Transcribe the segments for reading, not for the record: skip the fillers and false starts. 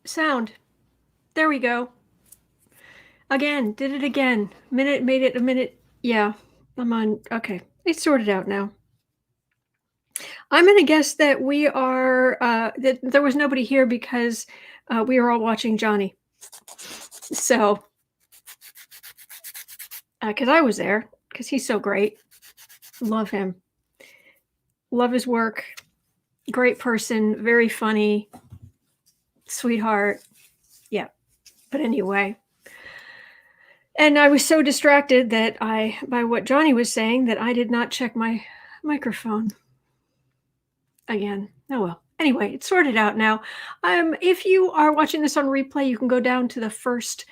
Sound. There we go. Again, did it again. Minute made it a minute. Yeah, I'm on. Okay, it's sorted out now. I'm gonna guess that we are that there was nobody here because we were all watching Johnny. So, because I was there, because he's so great. Love him. Love his work. Great person. Very funny. Sweetheart. Yeah. But anyway, and I was so distracted that by what Johnny was saying, that I did not check my microphone again. Oh well. Anyway, it's sorted out now. If you are watching this on replay, you can go down to the first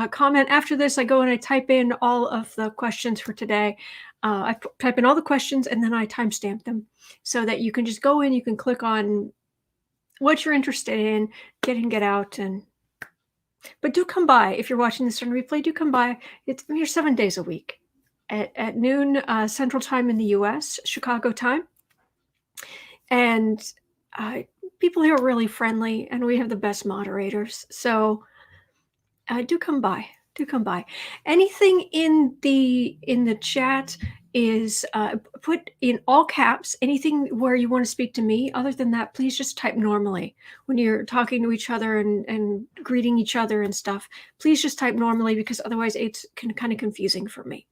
comment. After this, I go and I type in all of the questions for today. Type in all the questions and then I timestamp them so that you can just go in, you can click on what you're interested in, get out, and but do come by if you're watching this on replay. Do come by. It's here 7 days a week at noon Central Time in the U.S., Chicago time, and uh, people here are really friendly, and we have the best moderators. So do come by. Do come by. Anything in the chat is put in all caps. Anything where you want to speak to me. Other than that, please just type normally when you're talking to each other and greeting each other and stuff. Please just type normally because otherwise it's kind of confusing for me.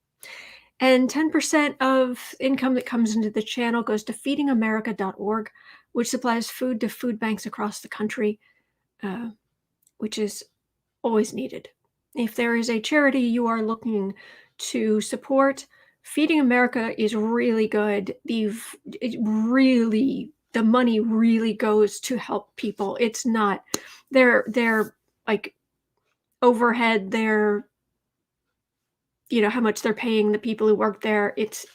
And 10% of income that comes into the channel goes to feedingamerica.org, which supplies food to food banks across the country, which is always needed. If there is a charity you are looking to support, Feeding America is really good. The money really goes to help people. It's not their like overhead, their how much they're paying the people who work there. It's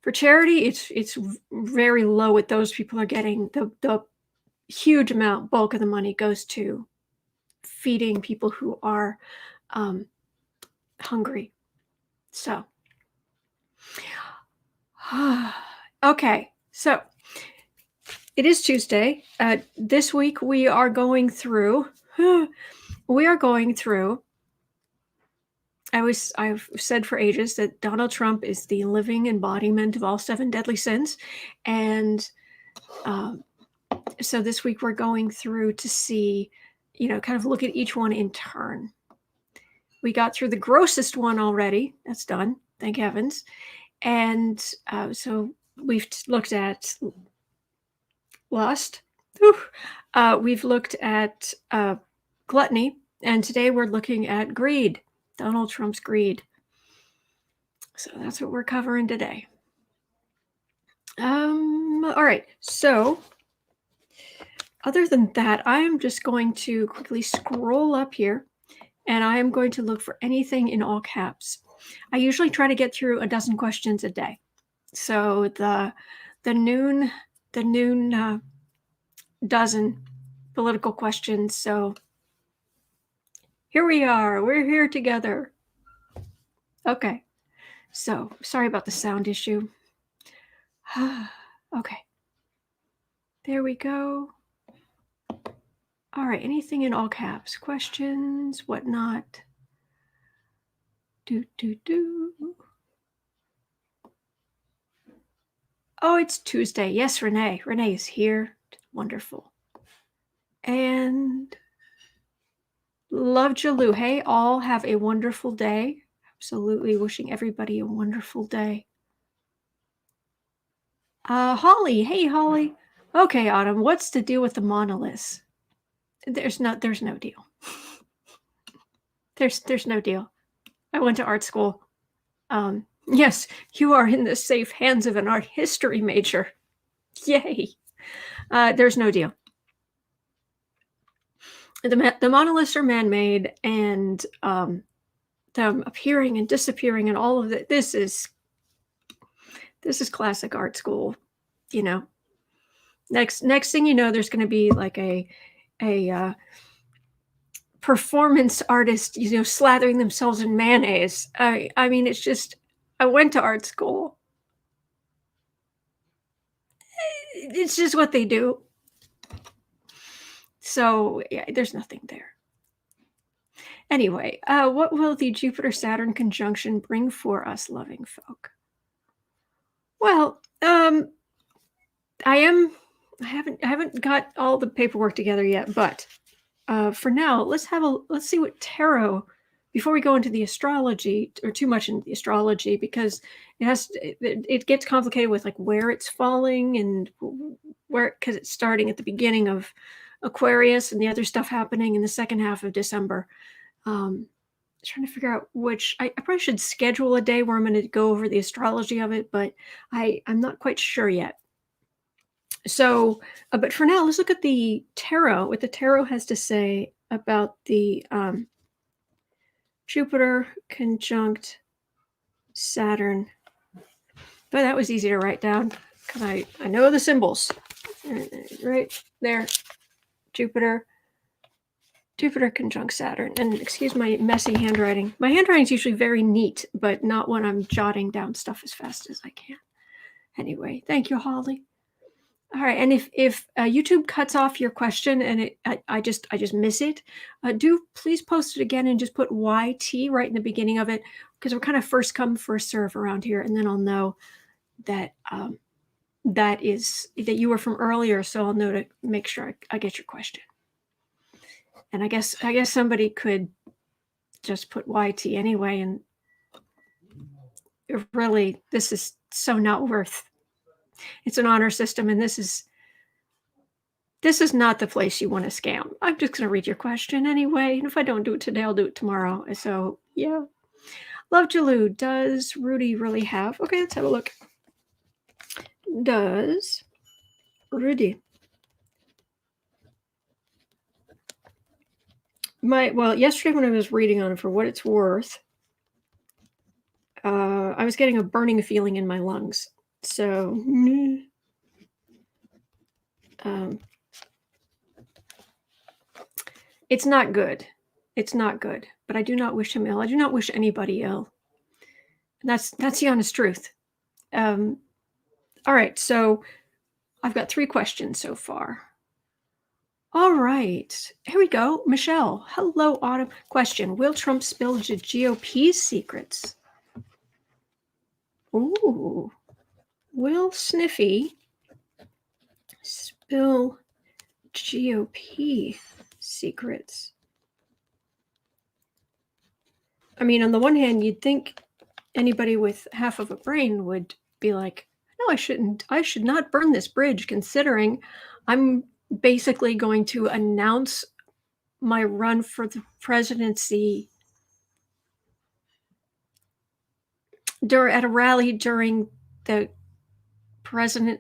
for charity, it's very low what those people are getting. The huge bulk of the money goes to feeding people who are hungry. So, okay, so it is Tuesday. This week we are going through. I've said for ages that Donald Trump is the living embodiment of all 7 deadly sins, and so this week we're going through to see, kind of look at each one in turn. We got through the grossest one already. That's done, thank heavens. And so we've looked at lust. We've looked at gluttony. And today we're looking at greed, Donald Trump's greed. So that's what we're covering today. All right. So other than that, I am just going to quickly scroll up here and I am going to look for anything in all caps. I usually try to get through a dozen questions a day. So the noon dozen political questions. So here we are. We're here together. Okay. So sorry about the sound issue. Okay. There we go. All right. Anything in all caps? Questions, whatnot. Oh, it's Tuesday. Yes, Renee. Renee is here. Wonderful. And love Jalou. Hey, all have a wonderful day. Absolutely wishing everybody a wonderful day. Holly. Hey, Holly. Okay, Autumn. What's the deal with the monoliths? There's no deal. There's no deal. I went to art school. Yes, you are in the safe hands of an art history major. Yay. There's no deal. The monoliths are man-made, and them appearing and disappearing and all of it. This is classic art school. Next thing you know, there's going to be like a performance artist, slathering themselves in mayonnaise. I mean, it's just, I went to art school. It's just what they do. So yeah, there's nothing there. Anyway, what will the Jupiter-Saturn conjunction bring for us loving folk? Well, I haven't got all the paperwork together yet, but for now, let's see what tarot before we go into the astrology or too much into the astrology, because it gets complicated with like where it's falling and where, because it's starting at the beginning of Aquarius and the other stuff happening in the second half of December. Trying to figure out which I probably should schedule a day where I'm going to go over the astrology of it, but I'm not quite sure yet. So, but for now, let's look at the tarot, what the tarot has to say about the Jupiter conjunct Saturn. But that was easy to write down because I know the symbols. Right there, Jupiter conjunct Saturn. And excuse my messy handwriting. My handwriting is usually very neat, but not when I'm jotting down stuff as fast as I can. Anyway, thank you, Holly. All right, and if YouTube cuts off your question and I just miss it, do please post it again and just put YT right in the beginning of it, because we're kind of first come first serve around here, and then I'll know that that you were from earlier, so I'll know to make sure I get your question. And I guess somebody could just put YT anyway, and really this is so not worth. It's an honor system, and this is not the place you want to scam. I'm just going to read your question anyway. And if I don't do it today, I'll do it tomorrow. So, yeah. Love Jalou. Does Rudy really have? Okay, let's have a look. Does Rudy? Yesterday when I was reading on it, for what it's worth, I was getting a burning feeling in my lungs. So, it's not good. It's not good. But I do not wish him ill. I do not wish anybody ill. And that's the honest truth. All right, so I've got 3 questions so far. All right, here we go. Michelle, hello, Autumn. Question: will Trump spill the GOP's secrets? Ooh, will Sniffy spill GOP secrets? I mean, on the one hand, you'd think anybody with half of a brain would be like, no, I should not burn this bridge, considering I'm basically going to announce my run for the presidency at a rally during the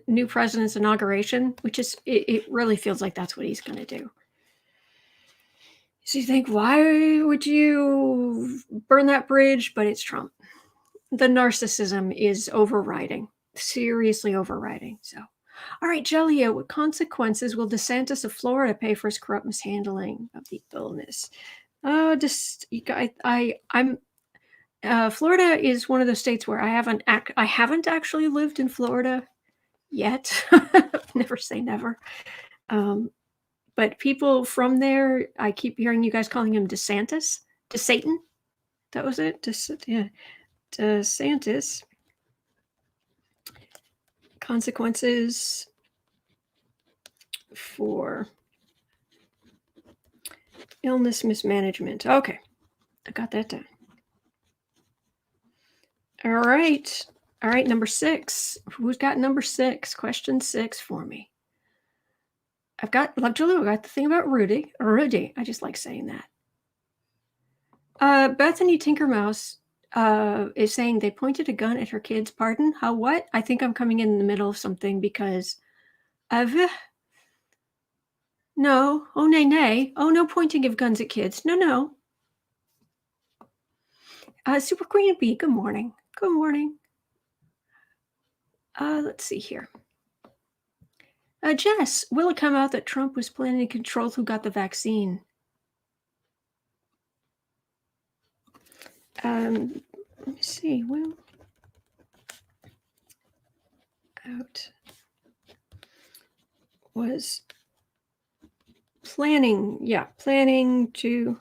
new president's inauguration, which is, it really feels like that's what he's going to do. So you think, why would you burn that bridge? But it's Trump. The narcissism is overriding, seriously overriding. So, all right, Jelia, what consequences will DeSantis of Florida pay for his corrupt mishandling of the illness? Florida is one of those states where I haven't actually lived in Florida yet. Never say never. But people from there, I keep hearing you guys calling him DeSantis, DeSatan. That was it. DeSantis. Consequences for illness mismanagement. Okay, I got that down. All right, number 6. Who's got number 6? Question 6 for me. I've got, love Julie, I got the thing about Rudy. I just like saying that. Bethany Tinkermouse is saying they pointed a gun at her kids. Pardon? How, what? I think I'm coming in the middle of something because no. Oh, nay. Oh, no pointing of guns at kids. No. Super Queen Bee, good morning. Good morning. Let's see here. Jess, will it come out that Trump was planning to control who got the vaccine? Let me see. Will out was planning to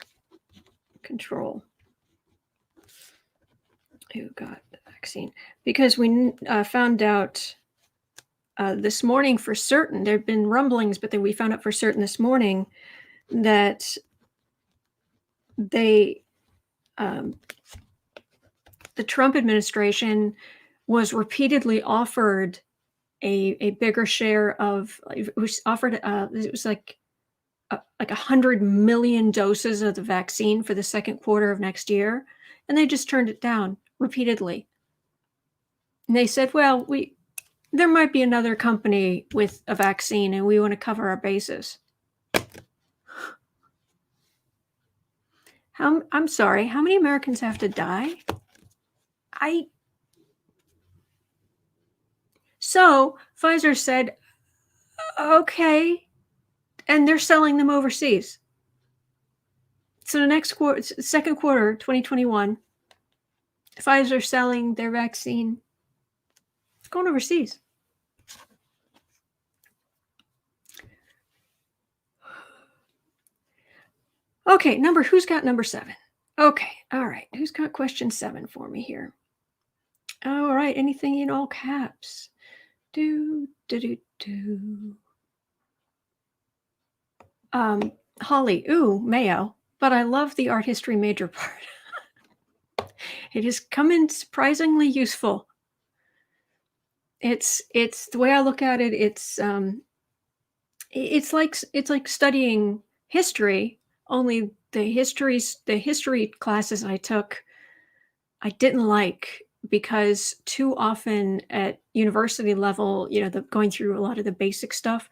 control who got the vaccine, because we found out this morning for certain. There have been rumblings, but then we found out for certain this morning that the Trump administration was repeatedly offered a bigger share of. It was offered. It was like 100 million doses of the vaccine for the second quarter of next year, and they just turned it down repeatedly. And they said, "Well, there might be another company with a vaccine, and we want to cover our bases." I'm sorry. How many Americans have to die? So Pfizer said, "Okay," and they're selling them overseas. So the next quarter, second quarter, 2021, Pfizer selling their vaccine. It's going overseas. Okay, who's got number 7? Okay, all right. Who's got question 7 for me here? All right, anything in all caps? Holly, ooh, Mayo, but I love the art history major part. It has come in surprisingly useful. It's the way I look at it. It's like studying history. Only the history classes I took, I didn't like, because too often at university level, going through a lot of the basic stuff,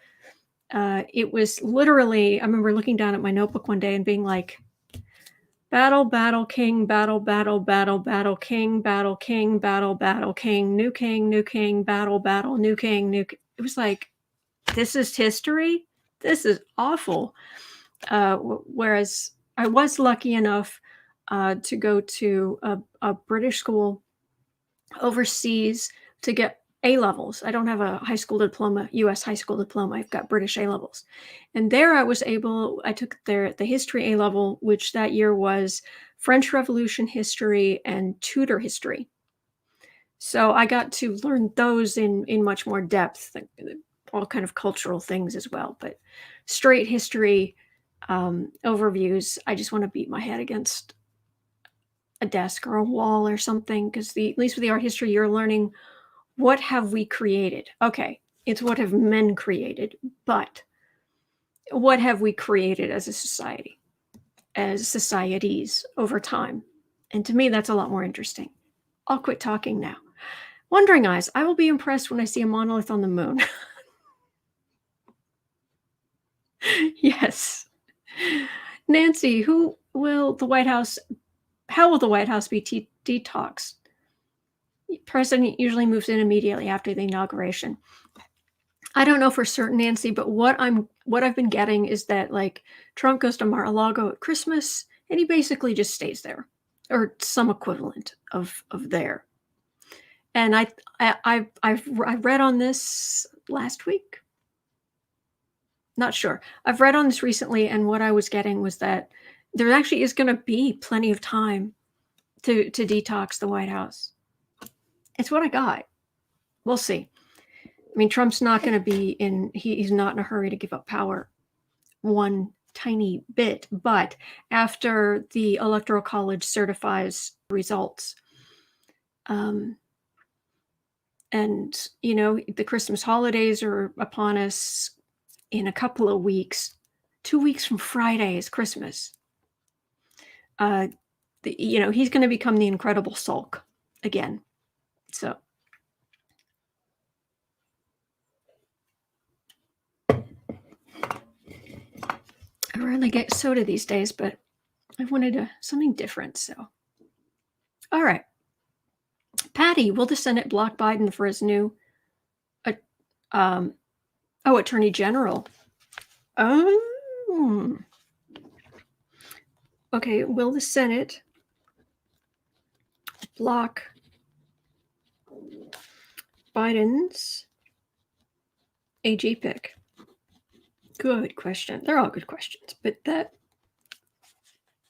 it was literally. I remember looking down at my notebook one day and being like, battle, battle, king, battle, battle, battle, battle, king, battle, king, battle, battle, king, new king, battle, battle, new king, new. It was like, this is history? This is awful. Whereas I was lucky enough to go to a British school overseas to get A-levels. I don't have a high school diploma, U.S. high school diploma. I've got British A-levels. And there I took the history A-level, which that year was French Revolution history and Tudor history. So I got to learn those in much more depth, all kind of cultural things as well. But straight history overviews, I just want to beat my head against a desk or a wall or something, because at least with the art history, you're learning, what have we created? Okay, it's what have men created, but what have we created as a society, as societies over time? And to me, that's a lot more interesting. I'll quit talking now. Wandering Eyes, I will be impressed when I see a monolith on the moon. Yes. Nancy, how will the White House be detoxed? The president usually moves in immediately after the inauguration. I don't know for certain, Nancy, but what I've been getting is that, like, Trump goes to Mar-a-Lago at Christmas and he basically just stays there, or some equivalent of there. And I've read on this last week. Not sure. I've read on this recently, and what I was getting was that there actually is going to be plenty of time to detox the White House. It's what I got. We'll see. I mean, Trump's not going to be he's not in a hurry to give up power one tiny bit. But after the Electoral College certifies results, and, the Christmas holidays are upon us in a couple of weeks. 2 weeks from Friday is Christmas. He's going to become the Incredible Sulk again. So. I rarely get soda these days, but I wanted something different. So, all right. Patty, will the Senate block Biden for his new Attorney General? Okay, will the Senate block Biden's AG pick? Good question. They're all good questions, but that.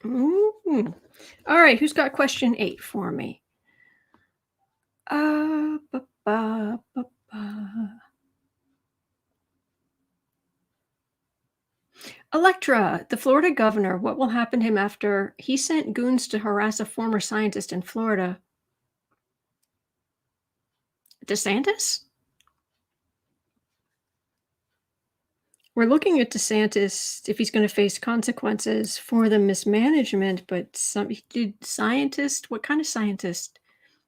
All right, who's got question 8 for me? Ba, ba, ba, ba. Electra, the Florida governor, what will happen to him after he sent goons to harass a former scientist in Florida? DeSantis? We're looking at DeSantis if he's going to face consequences for the mismanagement, but scientist? What kind of scientist?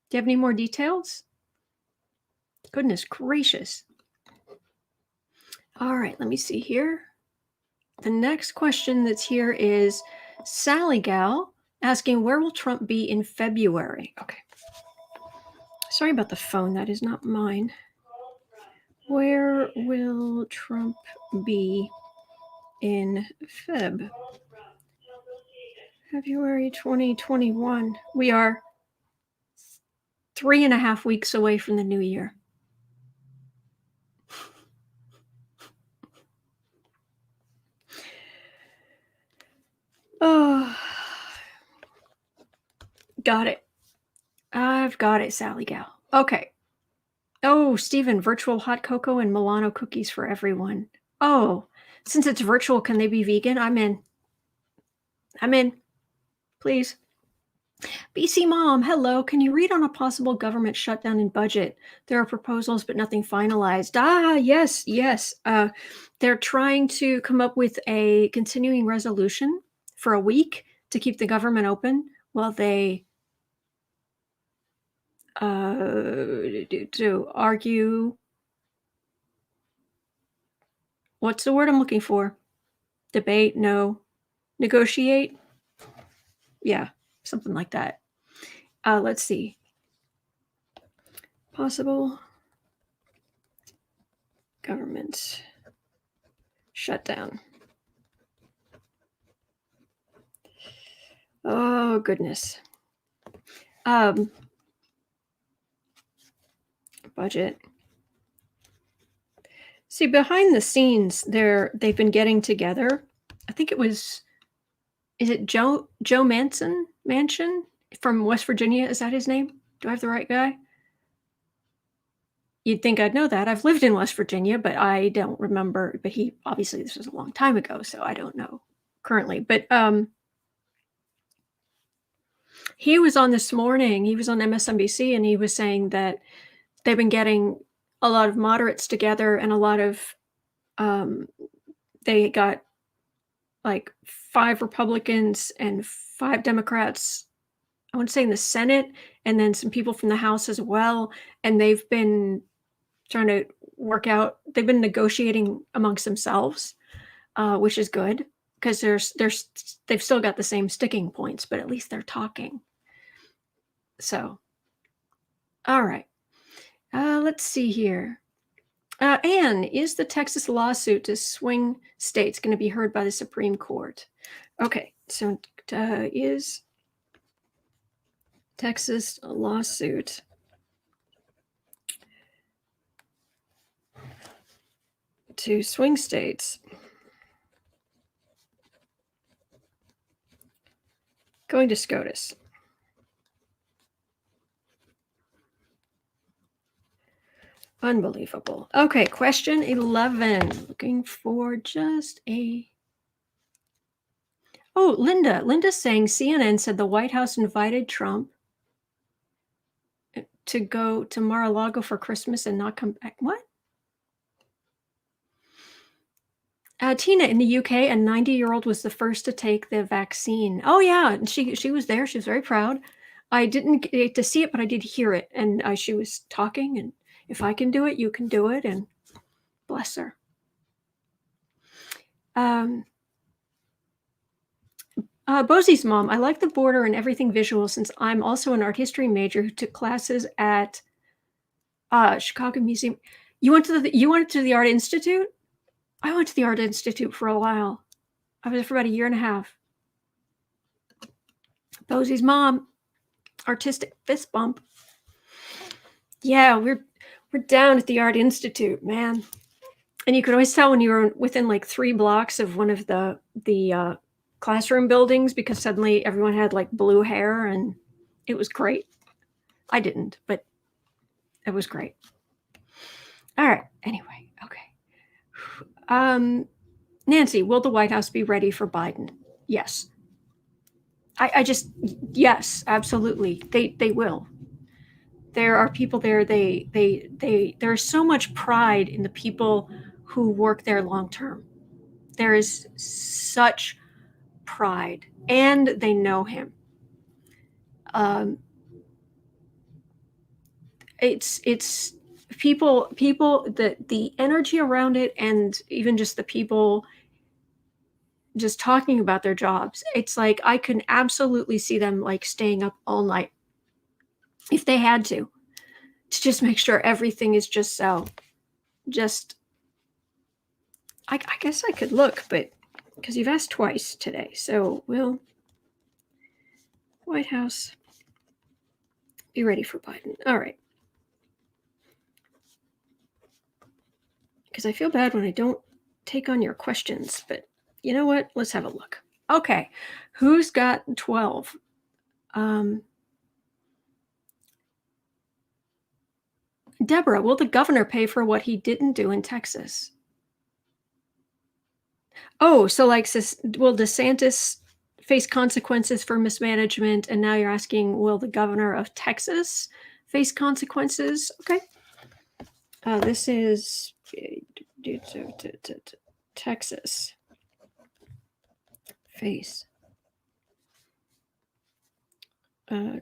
Do you have any more details? Goodness gracious. All right, let me see here. The next question that's here is Sally Gal asking, where will Trump be in February? Okay. Sorry about the phone. That is not mine. Where will Trump be in February 2021? We are 3.5 weeks away from the new year. Oh, got it. I've got it, Sally Gal. Okay. Oh, Stephen, virtual hot cocoa and Milano cookies for everyone. Oh, since it's virtual, can they be vegan? I'm in. Please. BC Mom, hello. Can you read on a possible government shutdown and budget? There are proposals, but nothing finalized. Yes. They're trying to come up with a continuing resolution for a week to keep the government open while they to argue. What's the word I'm looking for? Debate? No. Negotiate? Yeah, something like that. Let's see. Possible government shutdown. Oh, goodness. Budget. See, behind the scenes, they've been getting together. I think is it Joe Manchin from West Virginia? Is that his name? Do I have the right guy? You'd think I'd know that. I've lived in West Virginia, but I don't remember. But he obviously, this was a long time ago, so I don't know currently. But he was on this morning. He was on MSNBC, and he was saying that they've been getting a lot of moderates together and a lot of they got like 5 Republicans and 5 Democrats, I want to say in the Senate, and then some people from the House as well. And they've been trying to work out, they've been negotiating amongst themselves, which is good because they've still got the same sticking points, but at least they're talking. So, all right. Let's see here. Anne, is the Texas lawsuit to swing states going to be heard by the Supreme Court? Okay, so is Texas lawsuit to swing states going to SCOTUS? Unbelievable. Okay, question 11. Looking for just a... Oh, Linda's saying CNN said the White House invited Trump to go to Mar-a-Lago for Christmas and not come back. What? Tina, in the UK, a 90-year-old was the first to take the vaccine. Oh, yeah, and she was there. She was very proud. I didn't get to see it, but I did hear it. And she was talking, and if I can do it, you can do it. And bless her. Bosie's mom, I like the border and everything visual since I'm also an art history major who took classes at Chicago Museum. You went to the Art Institute? I went to the Art Institute for a while. I was there for about 1.5 years. Bosie's mom, artistic fist bump. Yeah, we're down at the Art Institute, man. And you could always tell when you were within like 3 blocks of one of the classroom buildings, because suddenly everyone had like blue hair, and it was great. I didn't, but it was great. All right. Anyway, okay. Nancy, will the White House be ready for Biden? Yes. Yes, absolutely. They will. There are people there. There's so much pride in the people who work there long term. There is such pride, and they know him. It's people the energy around it, and even just the people just talking about their jobs. It's like I can absolutely see them like staying up all night if they had to just make sure everything is just so. Just I guess I could look, but because you've asked twice today, so will White House be ready for Biden? All right. Because I feel bad when I don't take on your questions, but you know what? Let's have a look. Okay, who's got 12? Deborah, will the governor pay for what he didn't do in Texas? Oh, so like, will DeSantis face consequences for mismanagement? And now you're asking, will the governor of Texas face consequences? Okay. This is Texas face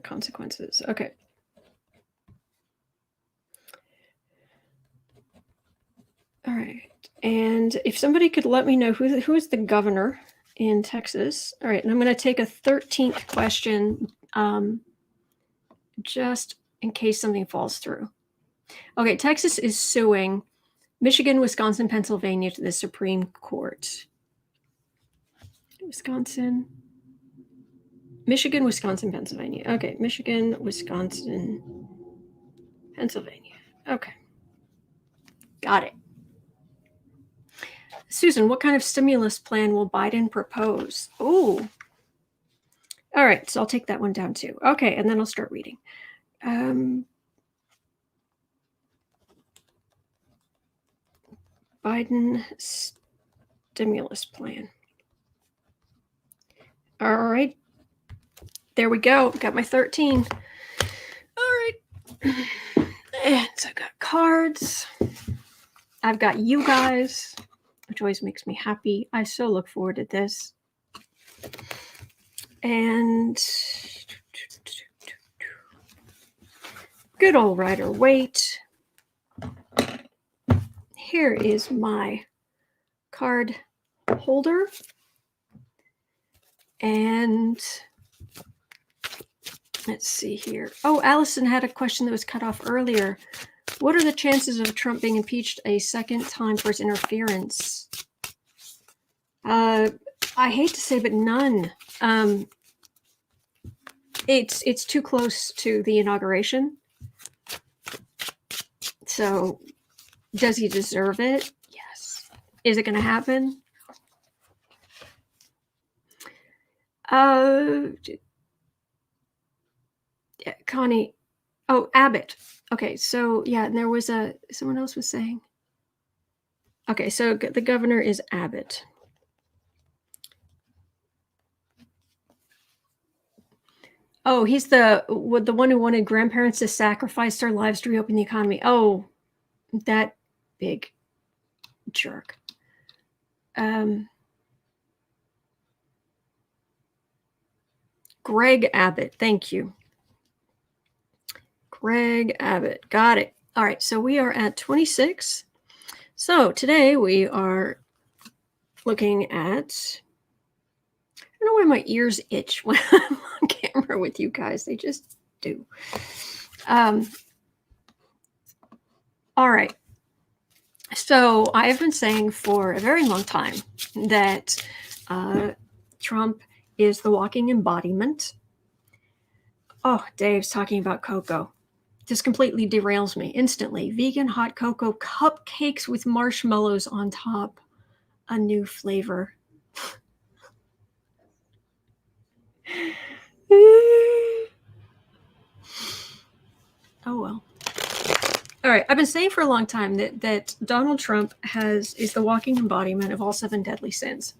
consequences. Okay. All right. And if somebody could let me know who is the governor in Texas. All right. And I'm going to take a 13th question just in case something falls through. Okay. Texas is suing Michigan, Wisconsin, Pennsylvania to the Supreme Court. Michigan, Wisconsin, Pennsylvania. Okay. Michigan, Wisconsin, Pennsylvania. Okay. Got it. Susan, what kind of stimulus plan will Biden propose? Oh, all right. So I'll take that one down too. Okay. And then I'll start reading. Biden stimulus plan. All right. There we go. Got my 13. All right. And so I've got cards. I've got you guys, which always makes me happy. I so look forward to this. And good old Rider-Waite. Here is my card holder. And let's see here. Oh, Allison had a question that was cut off earlier. What are the chances of Trump being impeached a second time for his interference? I hate to say, but none. It's too close to the inauguration. So, does he deserve it? Yes. Is it going to happen? Connie. Oh, Abbott. Okay, so yeah, and there was someone else was saying. Okay, so the governor is Abbott. Oh, he's the one who wanted grandparents to sacrifice their lives to reopen the economy. Oh, that big jerk. Greg Abbott. Thank you. Greg Abbott. Got it. All right, so we are at 26. So today we are looking at, I don't know why my ears itch when I'm on camera with you guys. They just do. All right. So I have been saying for a very long time that Trump is the walking embodiment. Oh, Dave's talking about cocoa. Just completely derails me instantly. Vegan hot cocoa cupcakes with marshmallows on top. A new flavor. Oh well. All right. I've been saying for a long time that Donald Trump is the walking embodiment of all 7 deadly sins.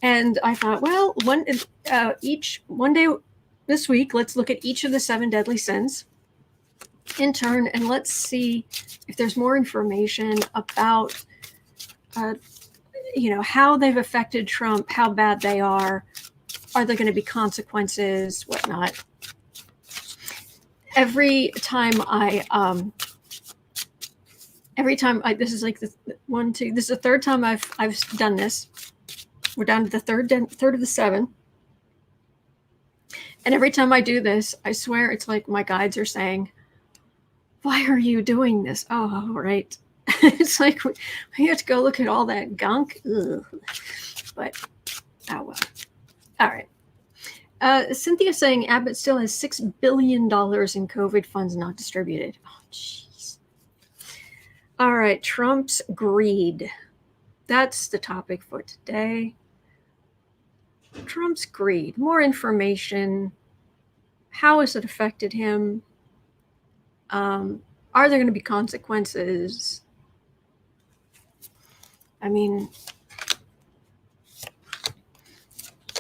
And I thought, well, one day this week, let's look at each of the 7 deadly sins in turn, and let's see if there's more information about, how they've affected Trump, how bad they are there going to be consequences, whatnot. Every time this is like this is the third time I've done this. We're down to the third of the 7. And every time I do this, I swear it's like my guides are saying, why are you doing this? Oh, right. It's like we have to go look at all that gunk. Ugh. But, oh well. All right. Cynthia saying Abbott still has $6 billion in COVID funds not distributed. Oh, jeez. All right. Trump's greed. That's the topic for today. Trump's greed. More information. How has it affected him? Are there going to be consequences? I mean,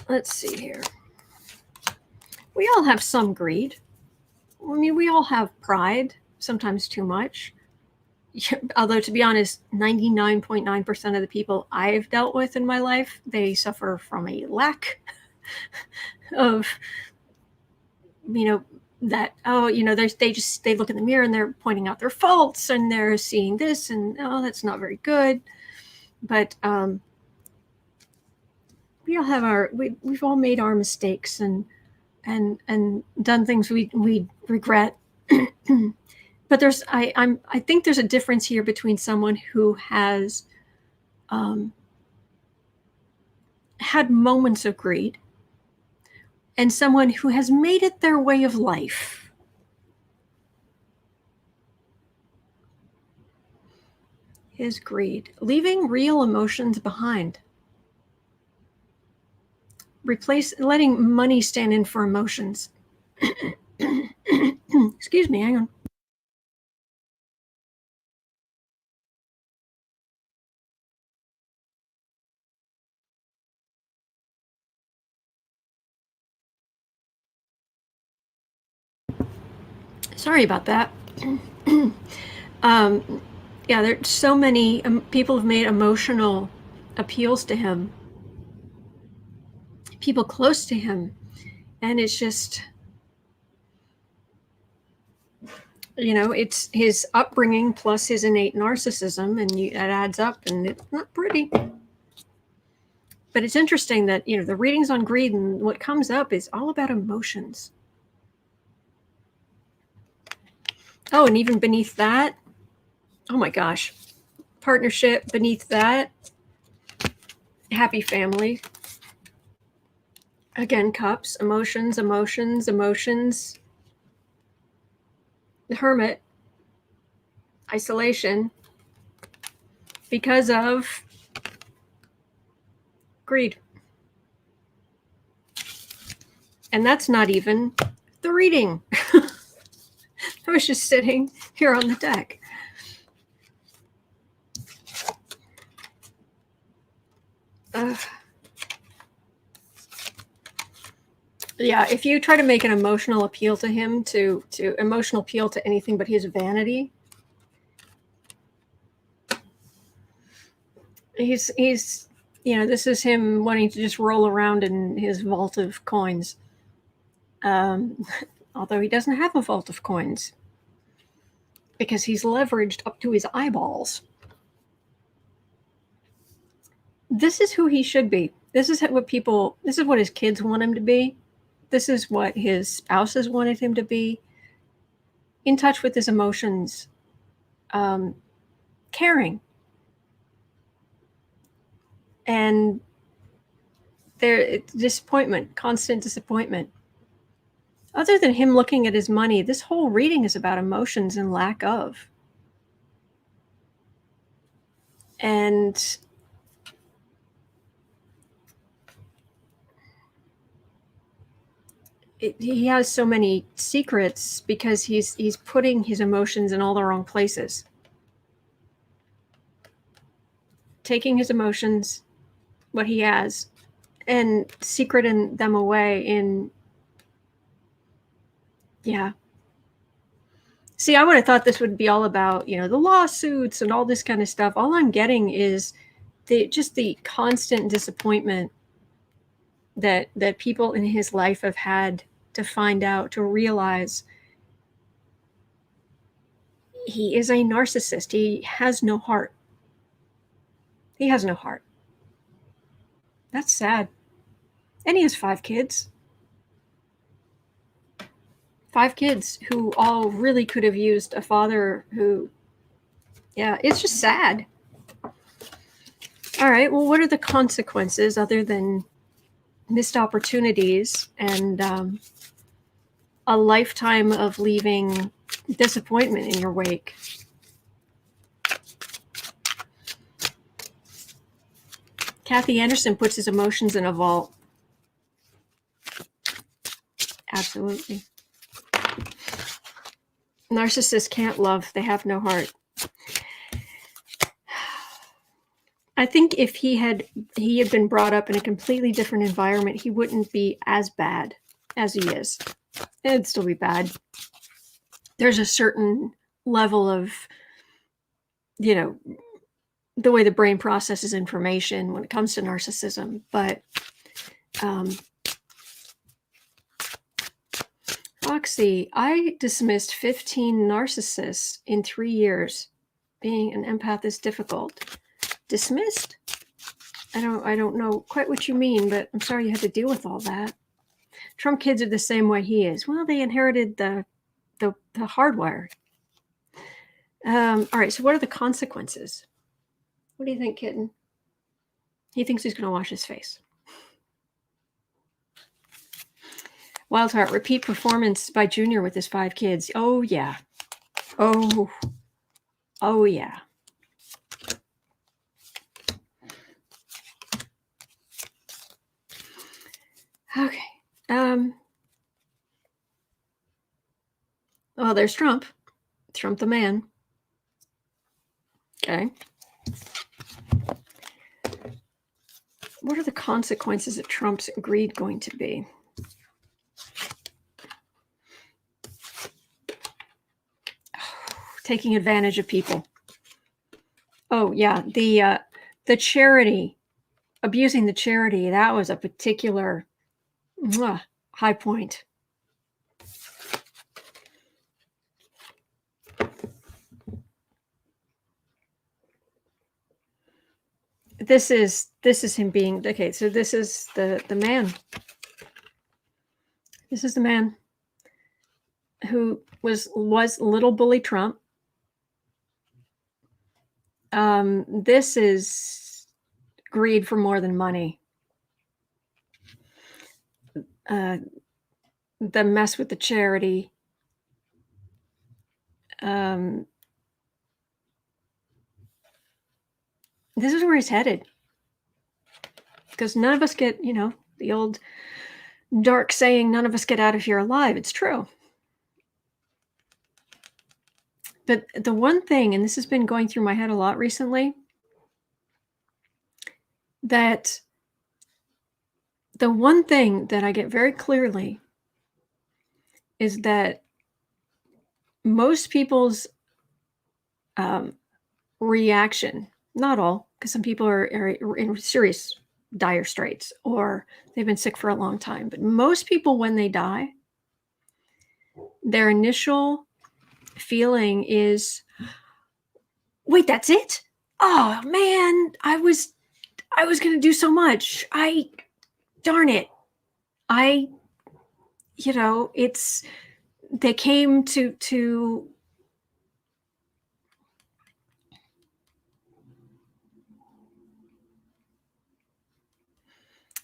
let's see here. We all have some greed. I mean, we all have pride, sometimes too much. Although, to be honest, 99.9% of the people I've dealt with in my life, they suffer from a lack of, that, they look in the mirror and they're pointing out their faults and they're seeing this and, oh, that's not very good. But we all have we've all made our mistakes and done things we regret. But I think there's a difference here between someone who has had moments of greed and someone who has made it their way of life. His greed, leaving real emotions behind. Letting money stand in for emotions. Excuse me, hang on. Sorry about that. Yeah, there's so many people have made emotional appeals to him, people close to him, and it's just, it's his upbringing plus his innate narcissism, and that adds up, and it's not pretty. But it's interesting that, the readings on greed and what comes up is all about emotions. Oh, and even beneath that, oh my gosh, partnership, beneath that, happy family. Again, cups, emotions. The hermit, isolation, because of greed. And that's not even the reading. I was just sitting here on the deck. Yeah, if you try to make an emotional appeal to him, to emotional appeal to anything but his vanity, he's this is him wanting to just roll around in his vault of coins. Although he doesn't have a vault of coins because he's leveraged up to his eyeballs. This is who he should be. This is what his kids want him to be. This is what his spouses wanted him to be. In touch with his emotions, caring. And disappointment, constant disappointment. Other than him looking at his money, this whole reading is about emotions and lack of. And he has so many secrets because he's putting his emotions in all the wrong places. Taking his emotions, what he has, and secreting them away in, yeah. See, I would have thought this would be all about, the lawsuits and all this kind of stuff. All I'm getting is the constant disappointment that people in his life have had to find out, to realize he is a narcissist. He has no heart. He has no heart. That's sad. And he has 5 kids. 5 kids who all really could have used a father who, yeah, it's just sad. All right, well, what are the consequences other than missed opportunities and a lifetime of leaving disappointment in your wake? Kathy Anderson puts his emotions in a vault. Absolutely. Narcissists can't love. They have no heart. I think if he had been brought up in a completely different environment, he wouldn't be as bad as he is. It'd still be bad. There's a certain level of, the way the brain processes information when it comes to narcissism. But Roxy, I dismissed 15 narcissists in 3 years. Being an empath is difficult. Dismissed? I don't know quite what you mean, but I'm sorry you had to deal with all that. Trump kids are the same way he is. Well, they inherited the hardware. All right, so what are the consequences? What do you think, kitten? He thinks he's going to wash his face. Wildheart, repeat performance by Junior with his 5 kids. Oh, yeah. Oh, yeah. Okay. Well, there's Trump. Trump the man. Okay. What are the consequences of Trump's greed going to be? Taking advantage of people. Oh, yeah. The charity, abusing the charity, that was a particular high point. This is him being, okay, so this is the man. This is the man who was little bully Trump. This is greed for more than money. The mess with the charity. This is where he's headed. Because none of us get, the old dark saying, none of us get out of here alive. It's true. But the one thing, and this has been going through my head a lot recently, that the one thing that I get very clearly is that most people's reaction, not all, because some people are in serious dire straits or they've been sick for a long time, but most people, when they die, their initial feeling is, wait, that's it? Oh man, I was going to do so much. Darn it. They came to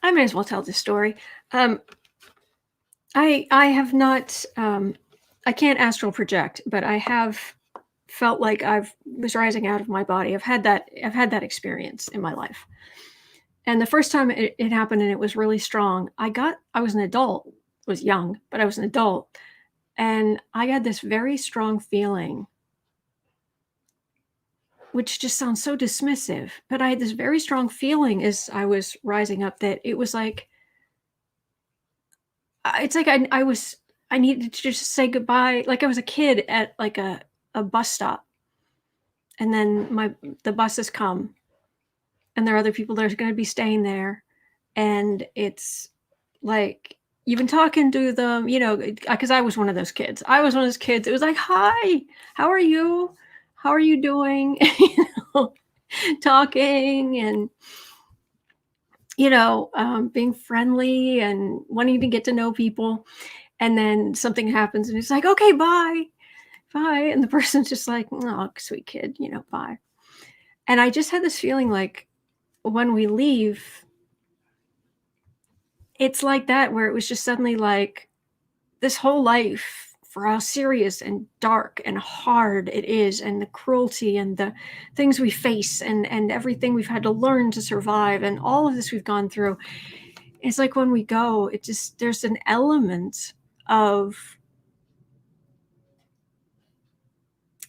I may as well tell this story. I I have not, I can't astral project, but I have felt like I've was rising out of my body. I've had that experience in my life. And the first time it happened and it was really strong, I was an adult, was young, but I was an adult. And I got this very strong feeling, which just sounds so dismissive, but I had this very strong feeling as I was rising up that it was like, it's like I needed to just say goodbye, like I was a kid at like a bus stop, and then the buses come, and there are other people that are going to be staying there, and it's like you've been talking to them, because I was one of those kids. I was one of those kids. It was like, "Hi, how are you? How are you doing?" know, talking and being friendly and wanting to get to know people. And then something happens and it's like, okay, bye, bye. And the person's just like, oh, sweet kid, bye. And I just had this feeling like when we leave, it's like that, where it was just suddenly like this whole life, for how serious and dark and hard it is, and the cruelty and the things we face, and everything we've had to learn to survive, and all of this we've gone through. It's like when we go, there's an element of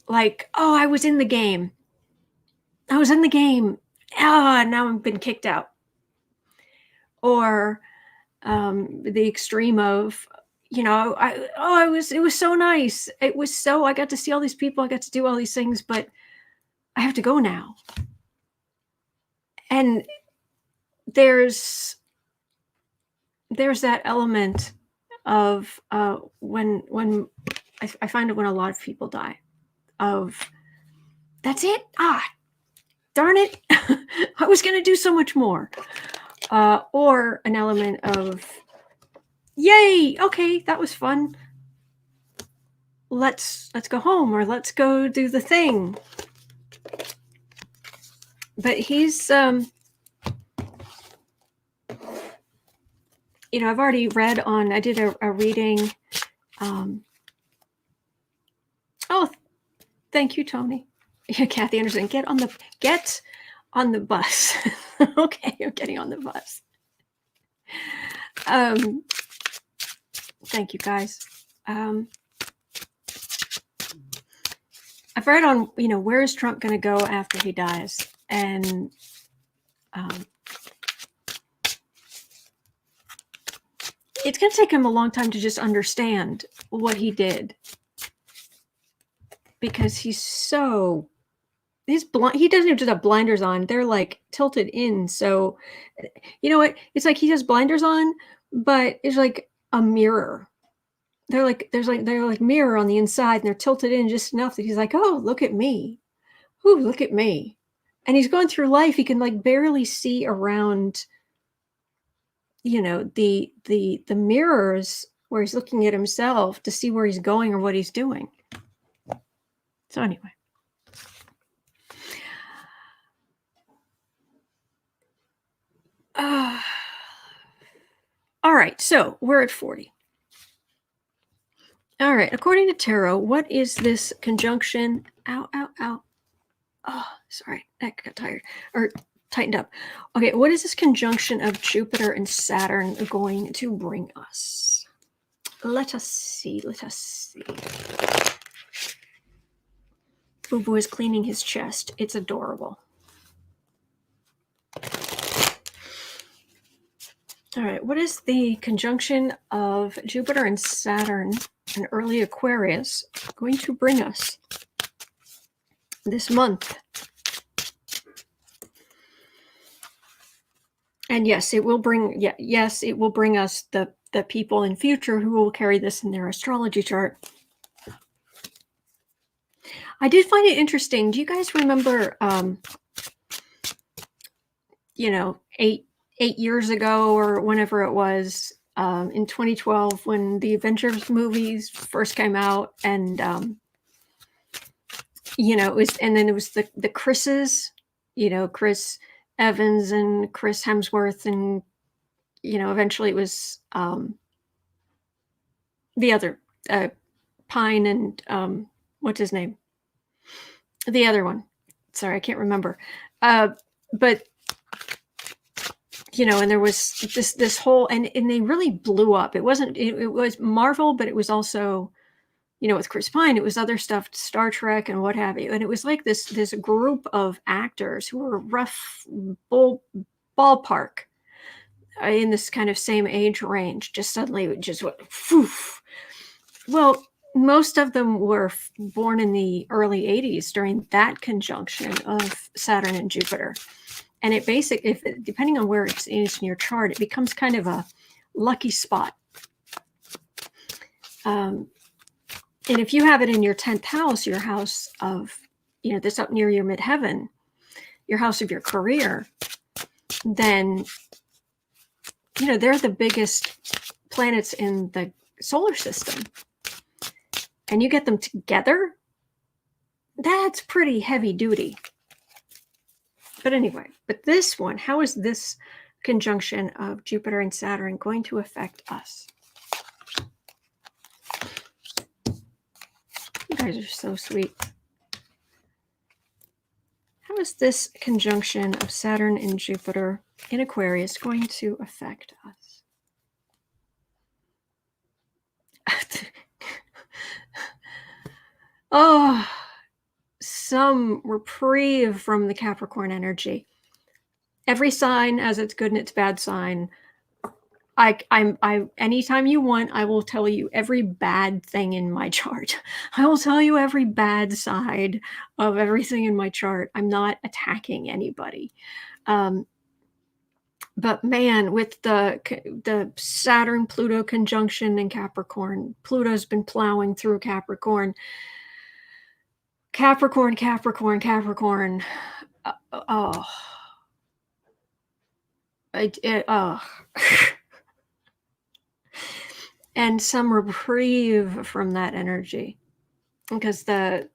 like, oh, I was in the game. I was in the game. Ah, now I've been kicked out. Or the extreme of, it was so nice. I got to see all these people. I got to do all these things, but I have to go now. And there's that element of when I find it when a lot of people die, of that's it. Ah, darn it. I was going to do so much more. Or an element of, yay, okay, that was fun. Let's go home, or let's go do the thing. But he's, I've already read on, I did a reading. Oh, thank you, Tony. Yeah, Kathy Anderson, get on the bus. Okay, I'm getting on the bus. Thank you, guys. I've read on, where is Trump going to go after he dies? And it's going to take him a long time to just understand what he did, because he's blind. He doesn't even just have blinders on. They're like tilted in. So, you know what? It's like he has blinders on, but it's like a mirror. They're like mirror on the inside, and they're tilted in just enough that he's like, oh, look at me. Ooh, look at me. And he's going through life. He can like barely see around, the mirrors where he's looking at himself to see where he's going or what he's doing. So anyway. All right, so we're at 40. All right, according to tarot, what is this conjunction? Ow, ow, ow. Oh, sorry, I got tired or tightened up. Okay, what is this conjunction of Jupiter and Saturn going to bring us? Let us see. Boo Boo is cleaning his chest. It's adorable. All right, what is the conjunction of Jupiter and Saturn in early Aquarius going to bring us this month? And yes, it will bring us the people in future who will carry this in their astrology chart. I did find it interesting. Do you guys remember, 8 years ago or whenever it was, in 2012, when the Avengers movies first came out, and it was the Chris's, Chris Evans and Chris Hemsworth, and eventually it was The other, Pine and, what's his name? The other one. Sorry, I can't remember. But, and there was this whole, and they really blew up. It wasn't, it was Marvel, but it was also, with Chris Pine, it was other stuff, Star Trek and what have you. And it was like this group of actors who were rough ballpark in this kind of same age range, just suddenly just went, poof. Well, most of them were born in the early 80s during that conjunction of Saturn and Jupiter. And it depending on where it is in your chart, it becomes kind of a lucky spot. And if you have it in your 10th house, your house of, this up near your midheaven, your house of your career, then, they're the biggest planets in the solar system. And you get them together, that's pretty heavy duty. But anyway, this one, how is this conjunction of Jupiter and Saturn going to affect us? You guys are so sweet. How is this conjunction of Saturn and Jupiter in Aquarius going to affect us? Oh, some reprieve from the Capricorn energy. Every sign has its good and its bad sign. Anytime you want, I will tell you every bad thing in my chart. I will tell you every bad side of everything in my chart. I'm not attacking anybody. But man, with the Saturn-Pluto conjunction in Capricorn, Pluto's been plowing through Capricorn. Capricorn. And some reprieve from that energy, because the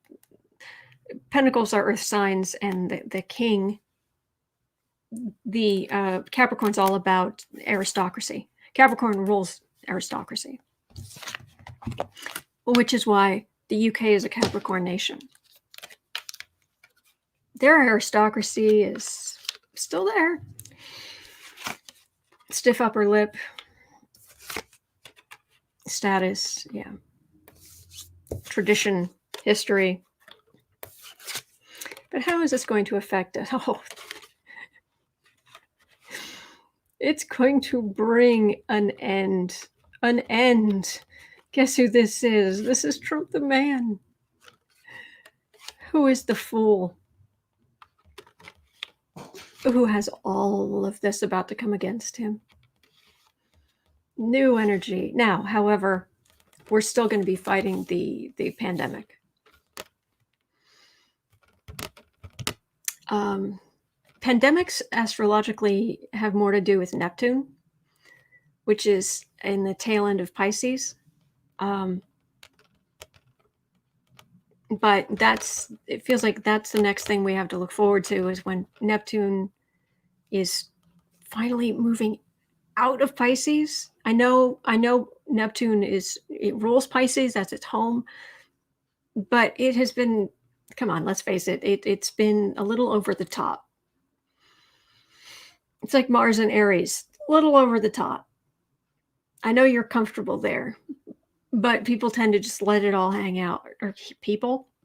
Pentacles are earth signs, and the king, the Capricorn's all about aristocracy. Capricorn rules aristocracy, which is why the UK is a Capricorn nation. Their aristocracy is still there. Stiff upper lip, status, yeah. Tradition, history. But how is this going to affect us? Oh, it's going to bring an end. An end. Guess who this is? This is Trump the man. Who is the fool? Who has all of this about to come against him? New energy. Now, however, we're still going to be fighting the pandemic. Pandemics astrologically have more to do with Neptune, which is in the tail end of Pisces. But it feels like that's the next thing we have to look forward to, is when Neptune is finally moving out of Pisces. I know Neptune it rules Pisces, that's its home, but it has been, come on, let's face it, it's been a little over the top. It's like Mars and Aries, a little over the top. I know you're comfortable there, but people tend to just let it all hang out. Or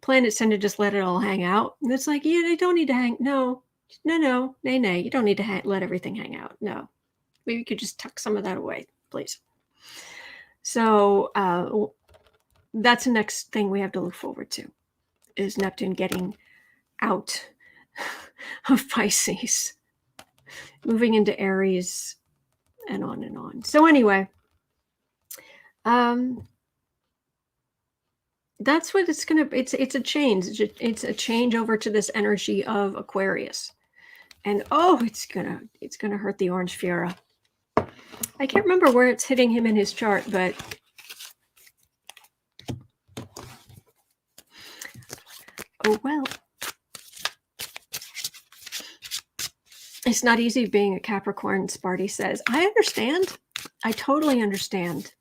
planets tend to just let it all hang out. And it's like, they don't need to hang. No. You don't need to let everything hang out. No. Maybe you could just tuck some of that away, please. So that's the next thing we have to look forward to, is Neptune getting out of Pisces, moving into Aries, and on and on. So anyway, that's what it's gonna. It's a change. It's a change over to this energy of Aquarius, and it's gonna hurt the Orange Fiera. I can't remember where it's hitting him in his chart, but oh well. It's not easy being a Capricorn, Sparty says. I understand. I totally understand.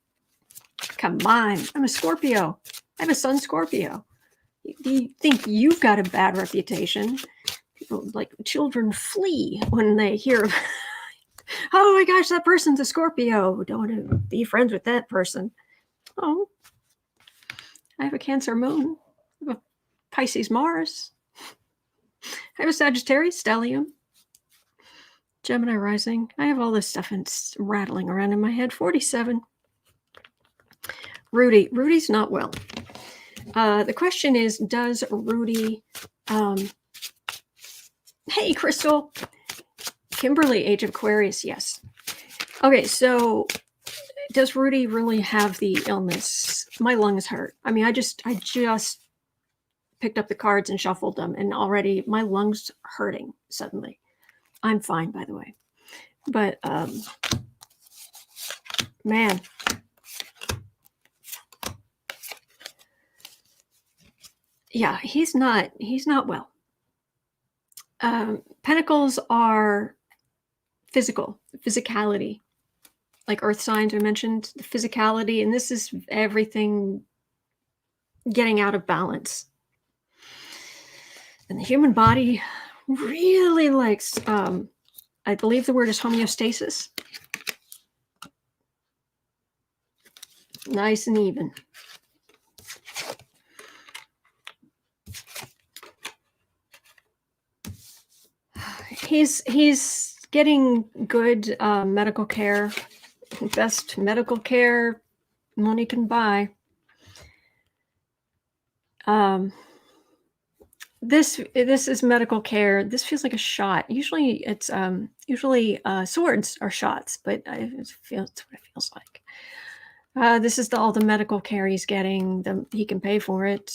Come on, I'm a Scorpio. I have a sun Scorpio. Do you think you've got a bad reputation? People, like, children flee when they hear of, oh my gosh, that person's a Scorpio. Don't want to be friends with that person. Oh, I have a Cancer moon. I have a Pisces Mars. I have a Sagittarius stellium. Gemini rising. I have all this stuff rattling around in my head. 47. Rudy's not well. The question is, does Rudy... hey, Crystal. Kimberly, age of Aquarius, yes. Okay, so does Rudy really have the illness? My lungs hurt. I mean, I just picked up the cards and shuffled them, and already my lungs hurting suddenly. I'm fine, by the way. But man. Yeah, he's not well. Pentacles are physicality. Like earth signs, I mentioned the physicality, and this is everything getting out of balance. And the human body really likes, I believe the word is homeostasis. Nice and even. He's getting good medical care, best medical care money can buy. This is medical care. This feels like a shot. Usually it's swords are shots, but that's what it feels like. This is all the medical care he's getting. He can pay for it.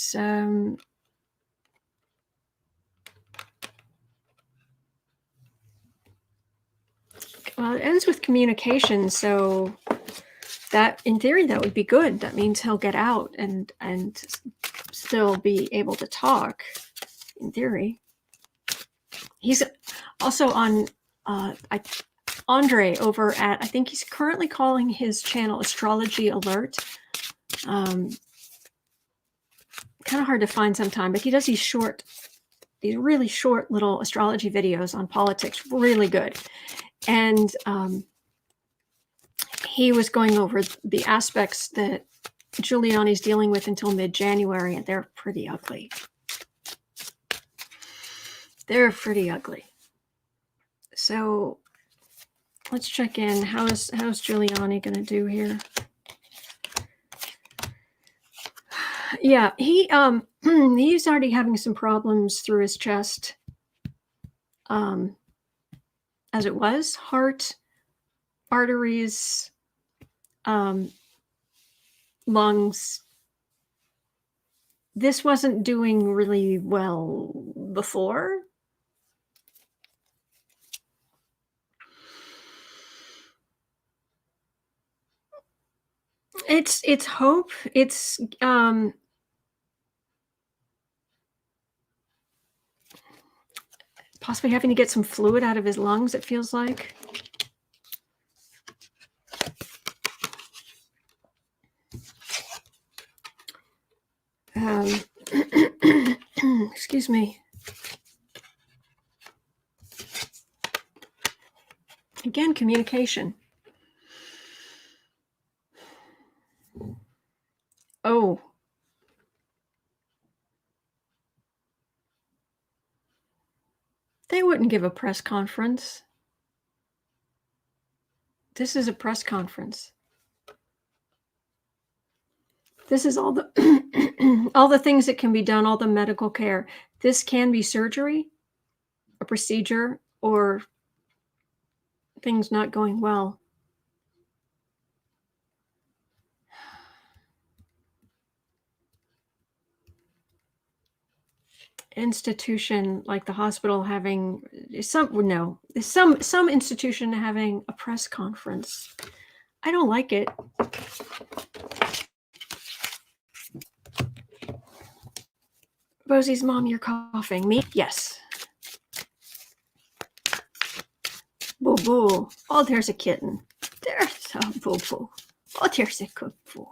Well, it ends with communication, so that, in theory, that would be good. That means he'll get out and still be able to talk, in theory. He's also on Andre over at, I think he's currently calling his channel Astrology Alert. Kind of hard to find sometime, but he does these really short little astrology videos on politics, really good. And he was going over the aspects that Giuliani's dealing with until mid-January, and they're pretty ugly. They're pretty ugly. So let's check in. How's Giuliani going to do here? Yeah, he's already having some problems through his chest. As it was, heart, arteries, lungs. This wasn't doing really well before. It's hope. It's possibly having to get some fluid out of his lungs, it feels like. Excuse me. Again, communication. Oh. They wouldn't give a press conference. This is a press conference. This is all the all the things that can be done, all the medical care. This can be surgery, a procedure, or things not going well. Institution like the hospital having some institution having a press conference. I don't like it. Rosie's mom, you're coughing. Me? Yes. Boo boo. Oh, there's a kitten. There's a boo boo. Oh, there's a good boy.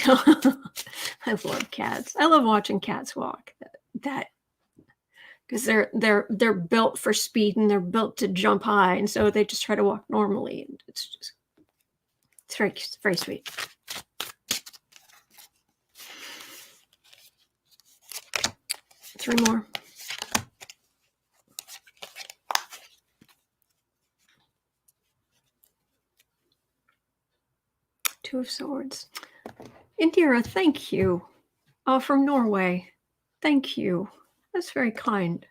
I love cats. I love watching cats walk. That because they're built for speed and they're built to jump high, and so they just try to walk normally. And it's very sweet. Three more. Two of Swords. Indira, thank you. From Norway. Thank you. That's very kind.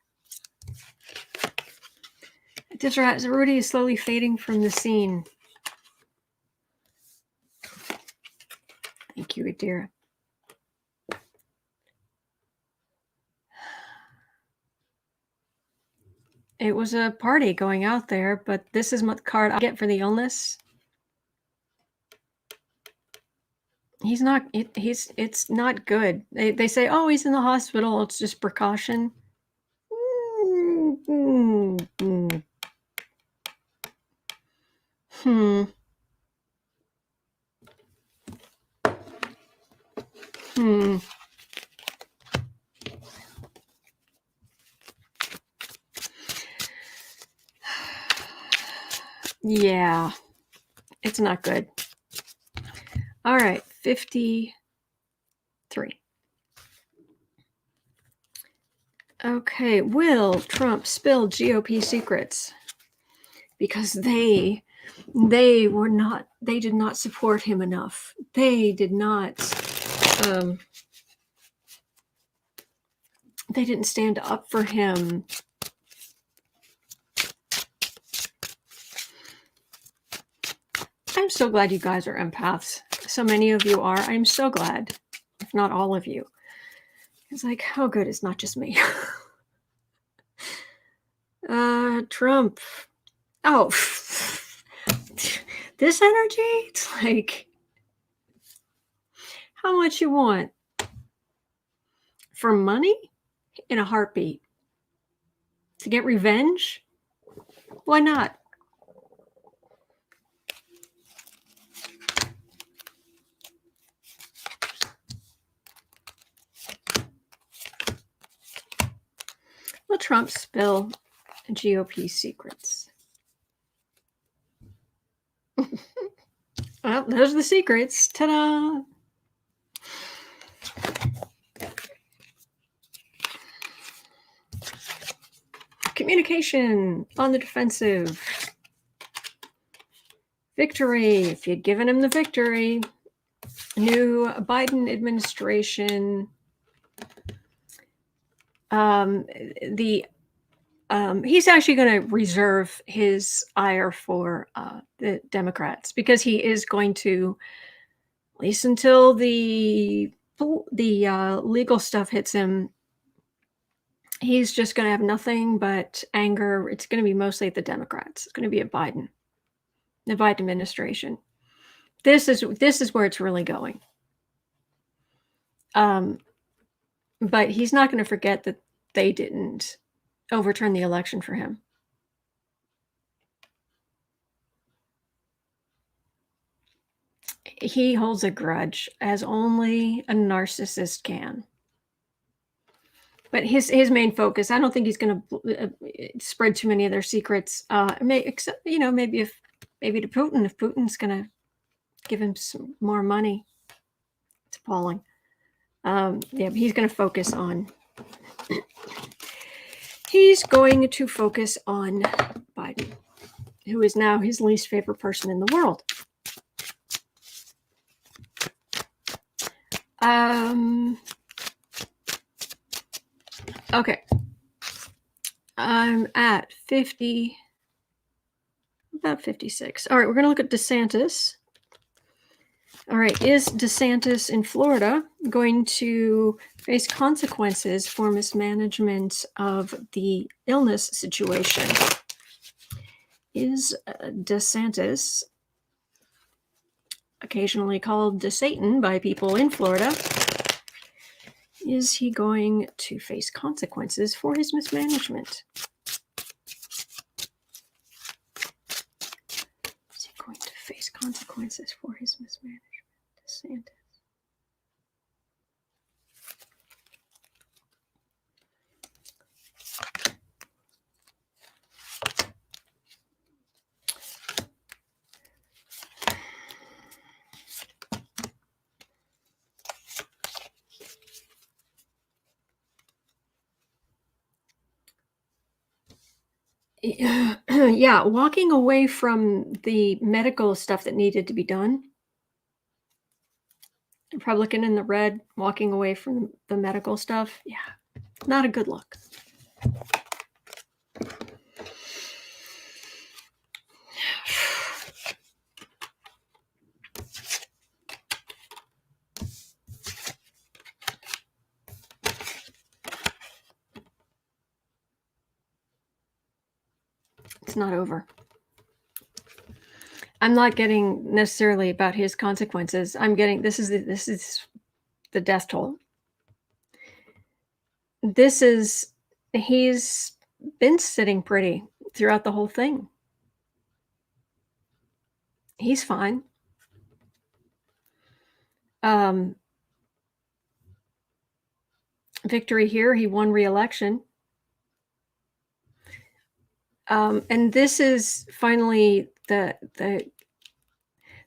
Rudy is slowly fading from the scene. Thank you, Indira. It was a party going out there, but this is what the card I get for the illness. He's not. It's not good. They say, oh, he's in the hospital. It's just precaution. Yeah, it's not good. All right, 53. Okay, will Trump spill GOP secrets? Because they did not support him enough. They did not, they didn't stand up for him. I'm so glad you guys are empaths. So many of you are. I'm so glad, if not all of you. It's like, how good it's not just me. Trump. Oh, this energy, it's like, how much you want? For money? In a heartbeat. To get revenge? Why not? Will Trump spill GOP secrets? Well, those are the secrets. Ta-da! Communication on the defensive. Victory. If you'd given him the victory. New Biden administration. He's actually going to reserve his ire for the Democrats because he is going to, at least until the legal stuff hits him, he's just going to have nothing but anger. It's going to be mostly at the Democrats. It's going to be at Biden, the Biden administration. This is where it's really going. But he's not going to forget that they didn't overturn the election for him. He holds a grudge, as only a narcissist can. But his main focus, I don't think he's going to spread too many of their secrets. Maybe to Putin, if Putin's going to give him some more money. It's appalling. Yeah, he's going to focus on. He's going to focus on Biden, who is now his least favorite person in the world. Okay. I'm at 50, about 56. All right, we're going to look at DeSantis. All right, is DeSantis in Florida going to face consequences for mismanagement of the illness situation? Is DeSantis, occasionally called DeSatan by people in Florida, is he going to face consequences for his mismanagement? Is he going to face consequences for his mismanagement? DeSantis. Yeah, walking away from the medical stuff that needed to be done. Republican in the red, walking away from the medical stuff. Yeah, not a good look. It's not over. I'm not getting necessarily about his consequences. I'm getting this is the death toll. He's been sitting pretty throughout the whole thing. He's fine. Victory here. He won re-election. And this is finally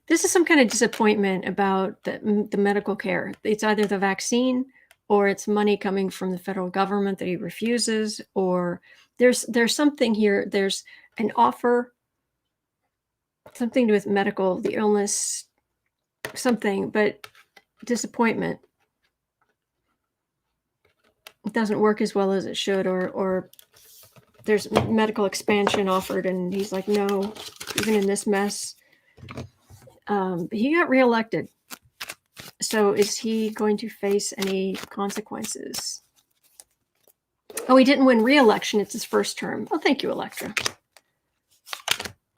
this is some kind of disappointment about the medical care. It's either the vaccine or it's money coming from the federal government that he refuses, or there's something here. There's an offer, something to do with medical, the illness, something, but disappointment. It doesn't work as well as it should, or there's medical expansion offered, and he's like, no, even in this mess. He got reelected. So is he going to face any consequences? Oh, he didn't win re-election. It's his first term. Oh, thank you, Electra.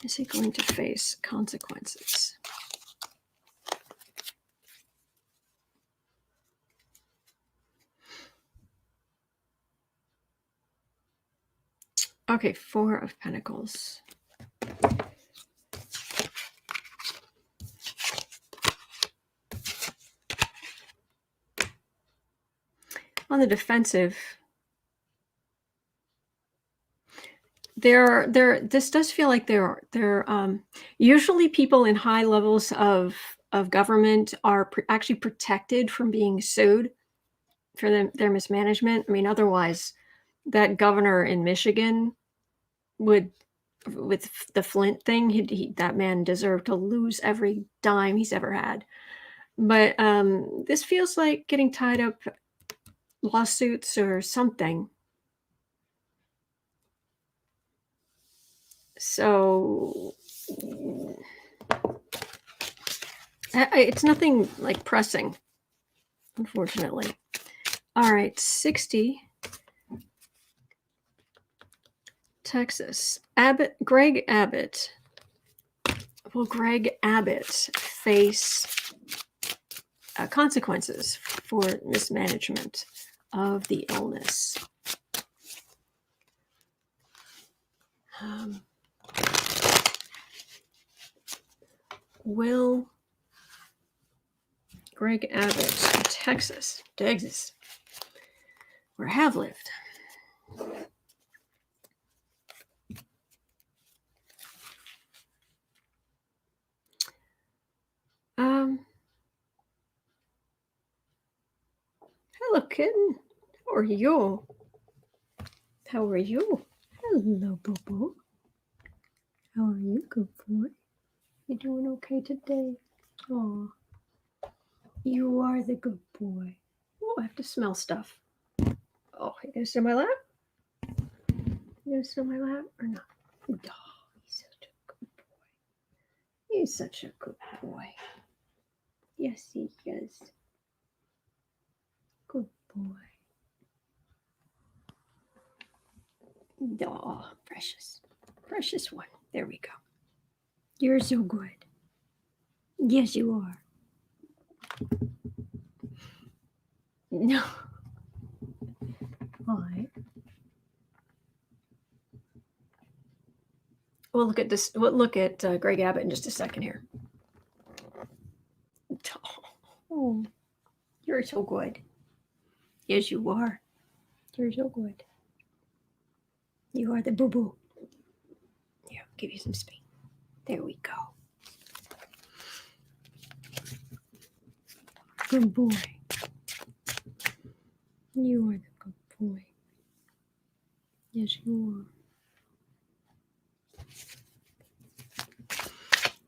Is he going to face consequences? Okay, Four of Pentacles. On the defensive, this does feel like they're usually people in high levels of government are actually protected from being sued for their mismanagement. I mean, otherwise, that governor in Michigan would, with the Flint thing, that man deserved to lose every dime he's ever had. But this feels like getting tied up lawsuits or something. So it's nothing like pressing, unfortunately. All right, 60. Texas. Greg Abbott. Will Greg Abbott face consequences for mismanagement of the illness? Will Greg Abbott, Texas, where I have lived, hello, kitten. How are you? How are you? Hello, boo-boo. How are you, good boy? You doing okay today? Oh, you are the good boy. Oh, I have to smell stuff. Oh, you gonna sit on my lap? You gonna sit on my lap or not? Oh, he's such a good boy. He's such a good boy. Yes, he is. Good boy. Oh, precious. Precious one. There we go. You're so good. Yes, you are. No. All right. We'll look at this. We'll look at Greg Abbott in just a second here. Oh, you're so good. Yes, you are. You're so good. You are the boo-boo. Here, I'll give you some space. There we go. Good boy. You are the good boy. Yes, you are.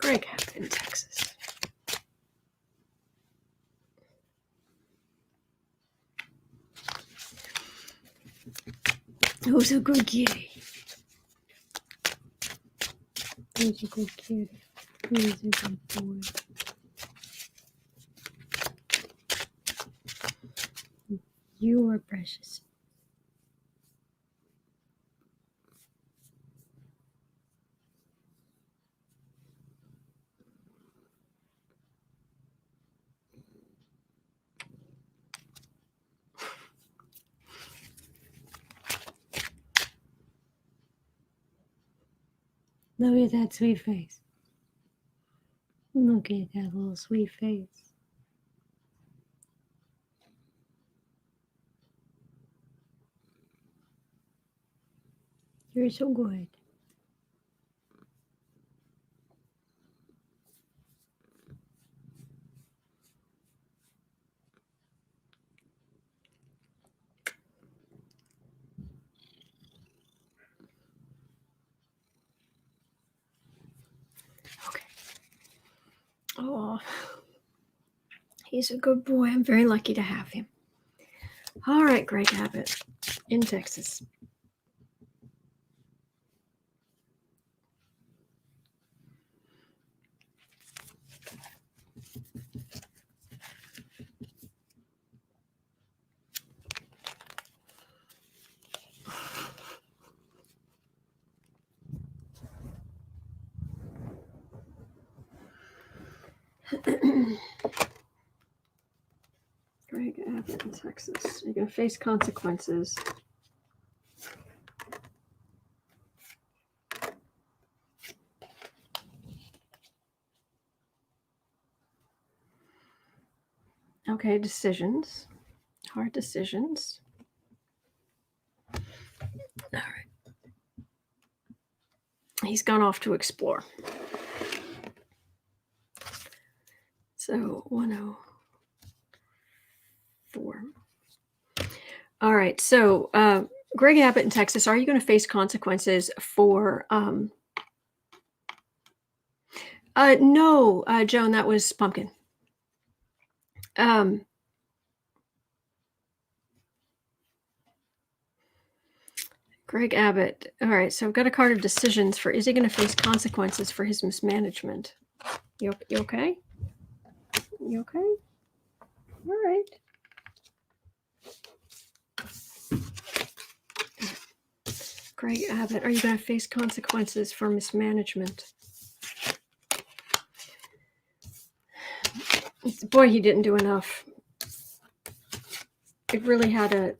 Greg Abbott in Texas. Who's a good kitty? Who's a good kitty? Who's a good boy? You are precious. Look at that sweet face. Look at that little sweet face. You're so good. Okay. Oh, he's a good boy. I'm very lucky to have him. All right, Greg Abbott in Texas. Greg Abbott in Texas. You're going to face consequences. Okay, decisions. Hard decisions. All right. He's gone off to explore. So 104. All right. So Greg Abbott in Texas, are you going to face consequences for no, Joan, that was Pumpkin. Greg Abbott. All right. So I've got a card of decisions for, is he going to face consequences for his mismanagement? You okay? You okay? All right. Greg Abbott, are you going to face consequences for mismanagement? Boy, he didn't do enough. It really had a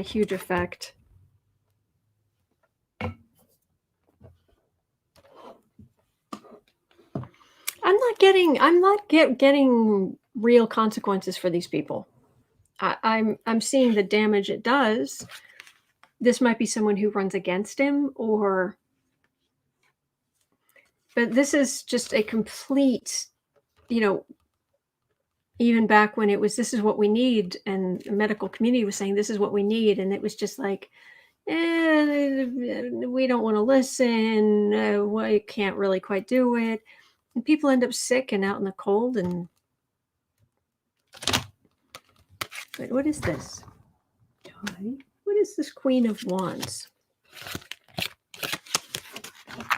huge effect. I'm not getting real consequences for these people. I'm seeing the damage it does. This might be someone who runs against him, but this is just a complete, even back when it was, this is what we need, and the medical community was saying this is what we need, and it was just like, we don't want to listen. We can't really quite do it. And people end up sick and out in the cold. And wait, what is this? What is this Queen of Wands?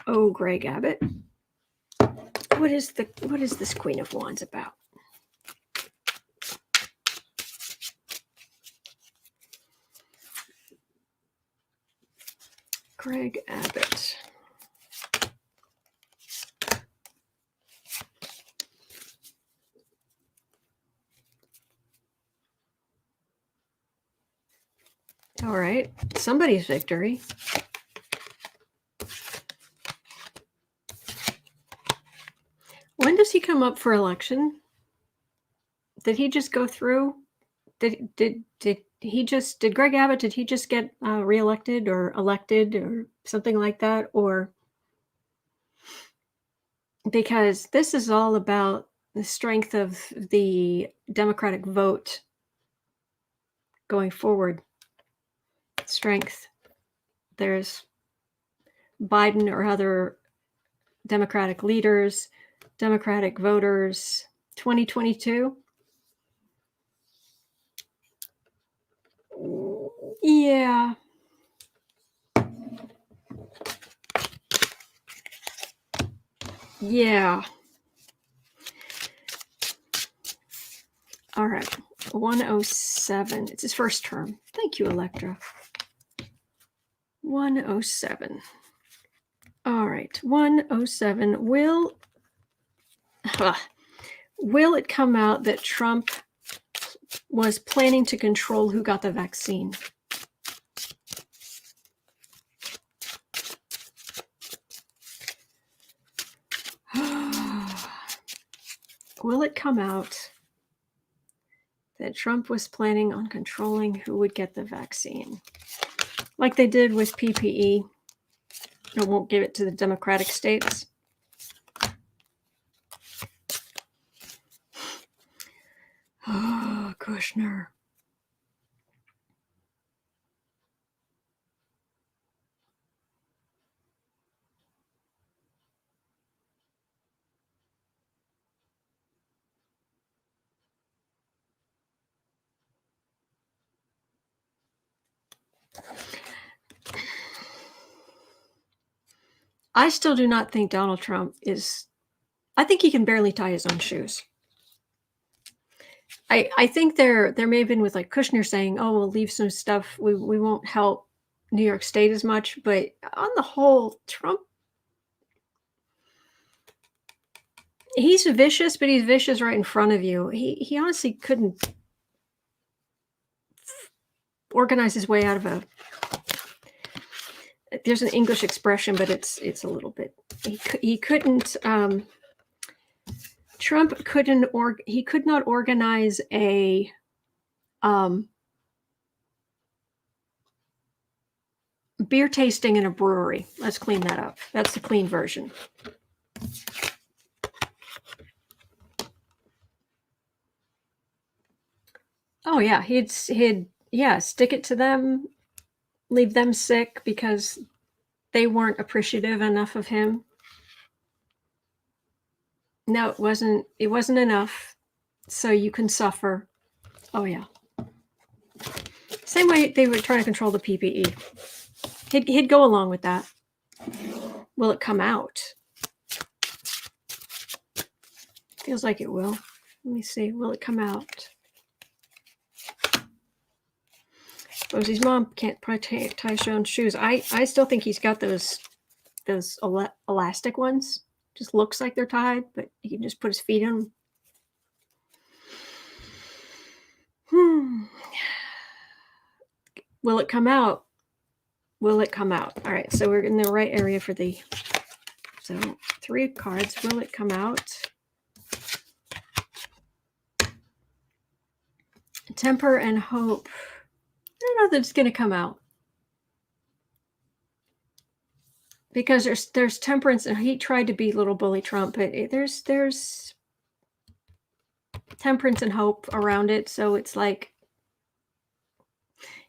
Oh, Greg Abbott. What is this Queen of Wands about? Greg Abbott. All right, somebody's victory. When does he come up for election? Did he just go through? Did Greg Abbott, did he just get reelected or elected or something like that? Or because this is all about the strength of the Democratic vote going forward. Strength. There's Biden or other Democratic leaders Democratic voters 2022. Yeah. Yeah. All right. 107. It's his first term. Thank you, Electra. 107. All right. 107. Will it come out that Trump was planning to control who got the vaccine? Will it come out that Trump was planning on controlling who would get the vaccine? Like they did with PPE. I won't give it to the Democratic states. Oh, Kushner. I still do not think Donald Trump is... I think he can barely tie his own shoes. I think there may have been with like Kushner saying, oh, we'll leave some stuff. We won't help New York State as much. But on the whole, Trump, he's vicious, but he's vicious right in front of you. He honestly couldn't organize his way out of a... There's an English expression, but it's a little bit... He couldn't... Trump couldn't... He could not organize a... beer tasting in a brewery. Let's clean that up. That's the clean version. Oh yeah, he'd stick it to them, leave them sick because they weren't appreciative enough of him. No, it wasn't enough. So you can suffer. Oh yeah. Same way they were trying to control the PPE. He'd go along with that. Will it come out? Feels like it will. Let me see. Will it come out? Rosie's mom can't probably tie his own shoes. I still think he's got those elastic ones. Just looks like they're tied, but he can just put his feet in them. Will it come out? Will it come out? All right, so we're in the right area for the... So 3 cards. Will it come out? Temper and hope. I don't know that it's going to come out. Because there's temperance, and he tried to be little bully Trump, but there's temperance and hope around it. So it's like,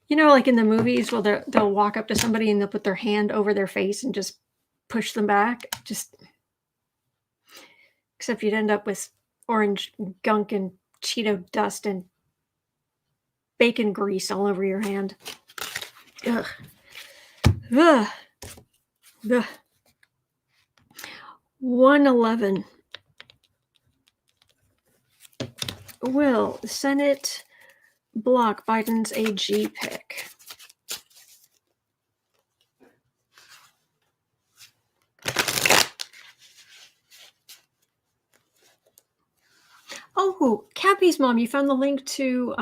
you know, like in the movies, well, they'll walk up to somebody and they'll put their hand over their face and just push them back. Except you'd end up with orange gunk and Cheeto dust and bacon grease all over your hand. Ugh. Ugh. Ugh. 111. Will the Senate block Biden's AG pick? Oh, Cappy's mom, you found the link to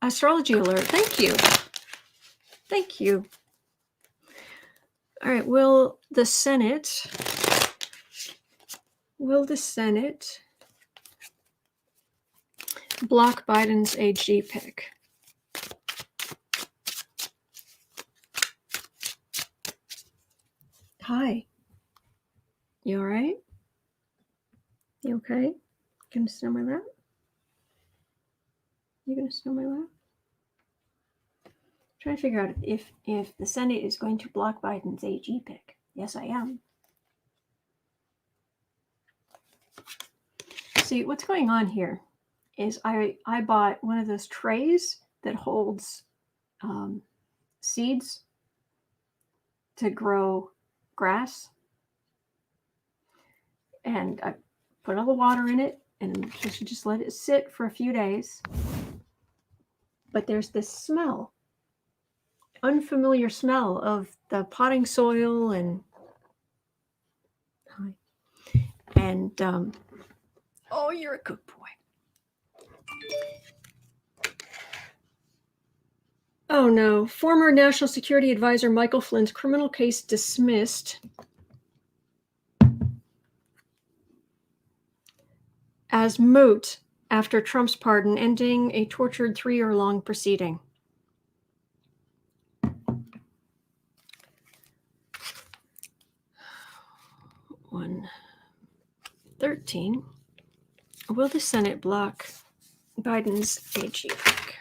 Astrology Alert. Thank you. Thank you. All right, will the Senate block Biden's AG pick? Hi. You all right? You okay? Gonna sit on my lap? You gonna sit on my lap? Trying to figure out if the Senate is going to block Biden's AG pick. Yes, I am. See, what's going on here is I bought one of those trays that holds seeds to grow grass. And I put all the water in it and just let it sit for a few days. But there's this smell, unfamiliar smell of the potting soil and oh, you're a good boy. Oh no, former National Security Advisor Michael Flynn's criminal case dismissed as moot after Trump's pardon, ending a tortured 3-year-long proceeding. One 13. Will the Senate block Biden's AG pick?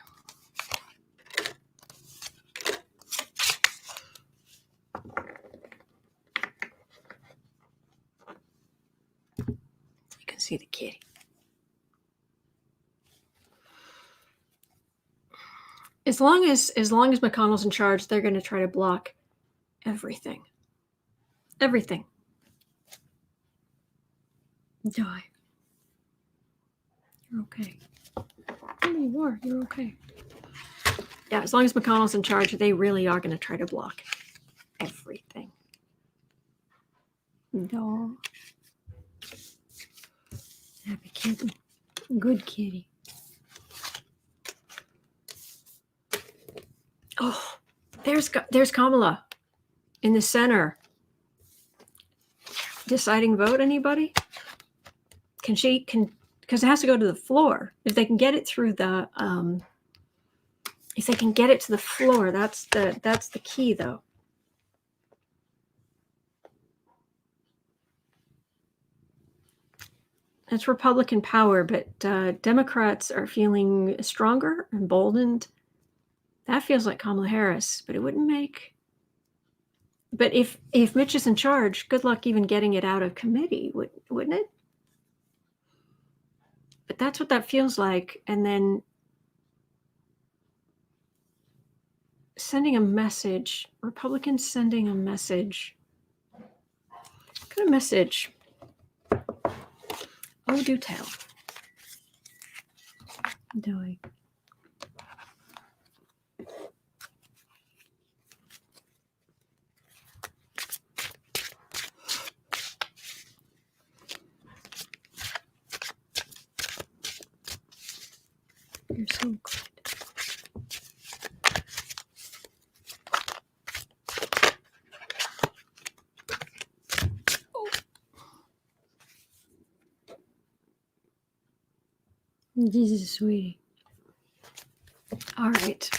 You can see the kitty. As long as McConnell's in charge, they're going to try to block everything. Everything. Die. You're okay. Oh, you are. You're okay. Yeah, as long as McConnell's in charge, they really are going to try to block everything. No. Happy kitty. Good kitty. Oh, there's Kamala in the center. Deciding vote, anybody? Because it has to go to the floor. If they can get it through the if they can get it to the floor, that's the key, though. It's Republican power, but Democrats are feeling stronger, emboldened. That feels like Kamala Harris, but it wouldn't make. But if Mitch is in charge, good luck even getting it out of committee, wouldn't it? But that's what that feels like. And then sending a message, Republicans sending a message. What kind of message? Oh, do tell. Doing. You're so good. Oh. Jesus, sweetie. All right.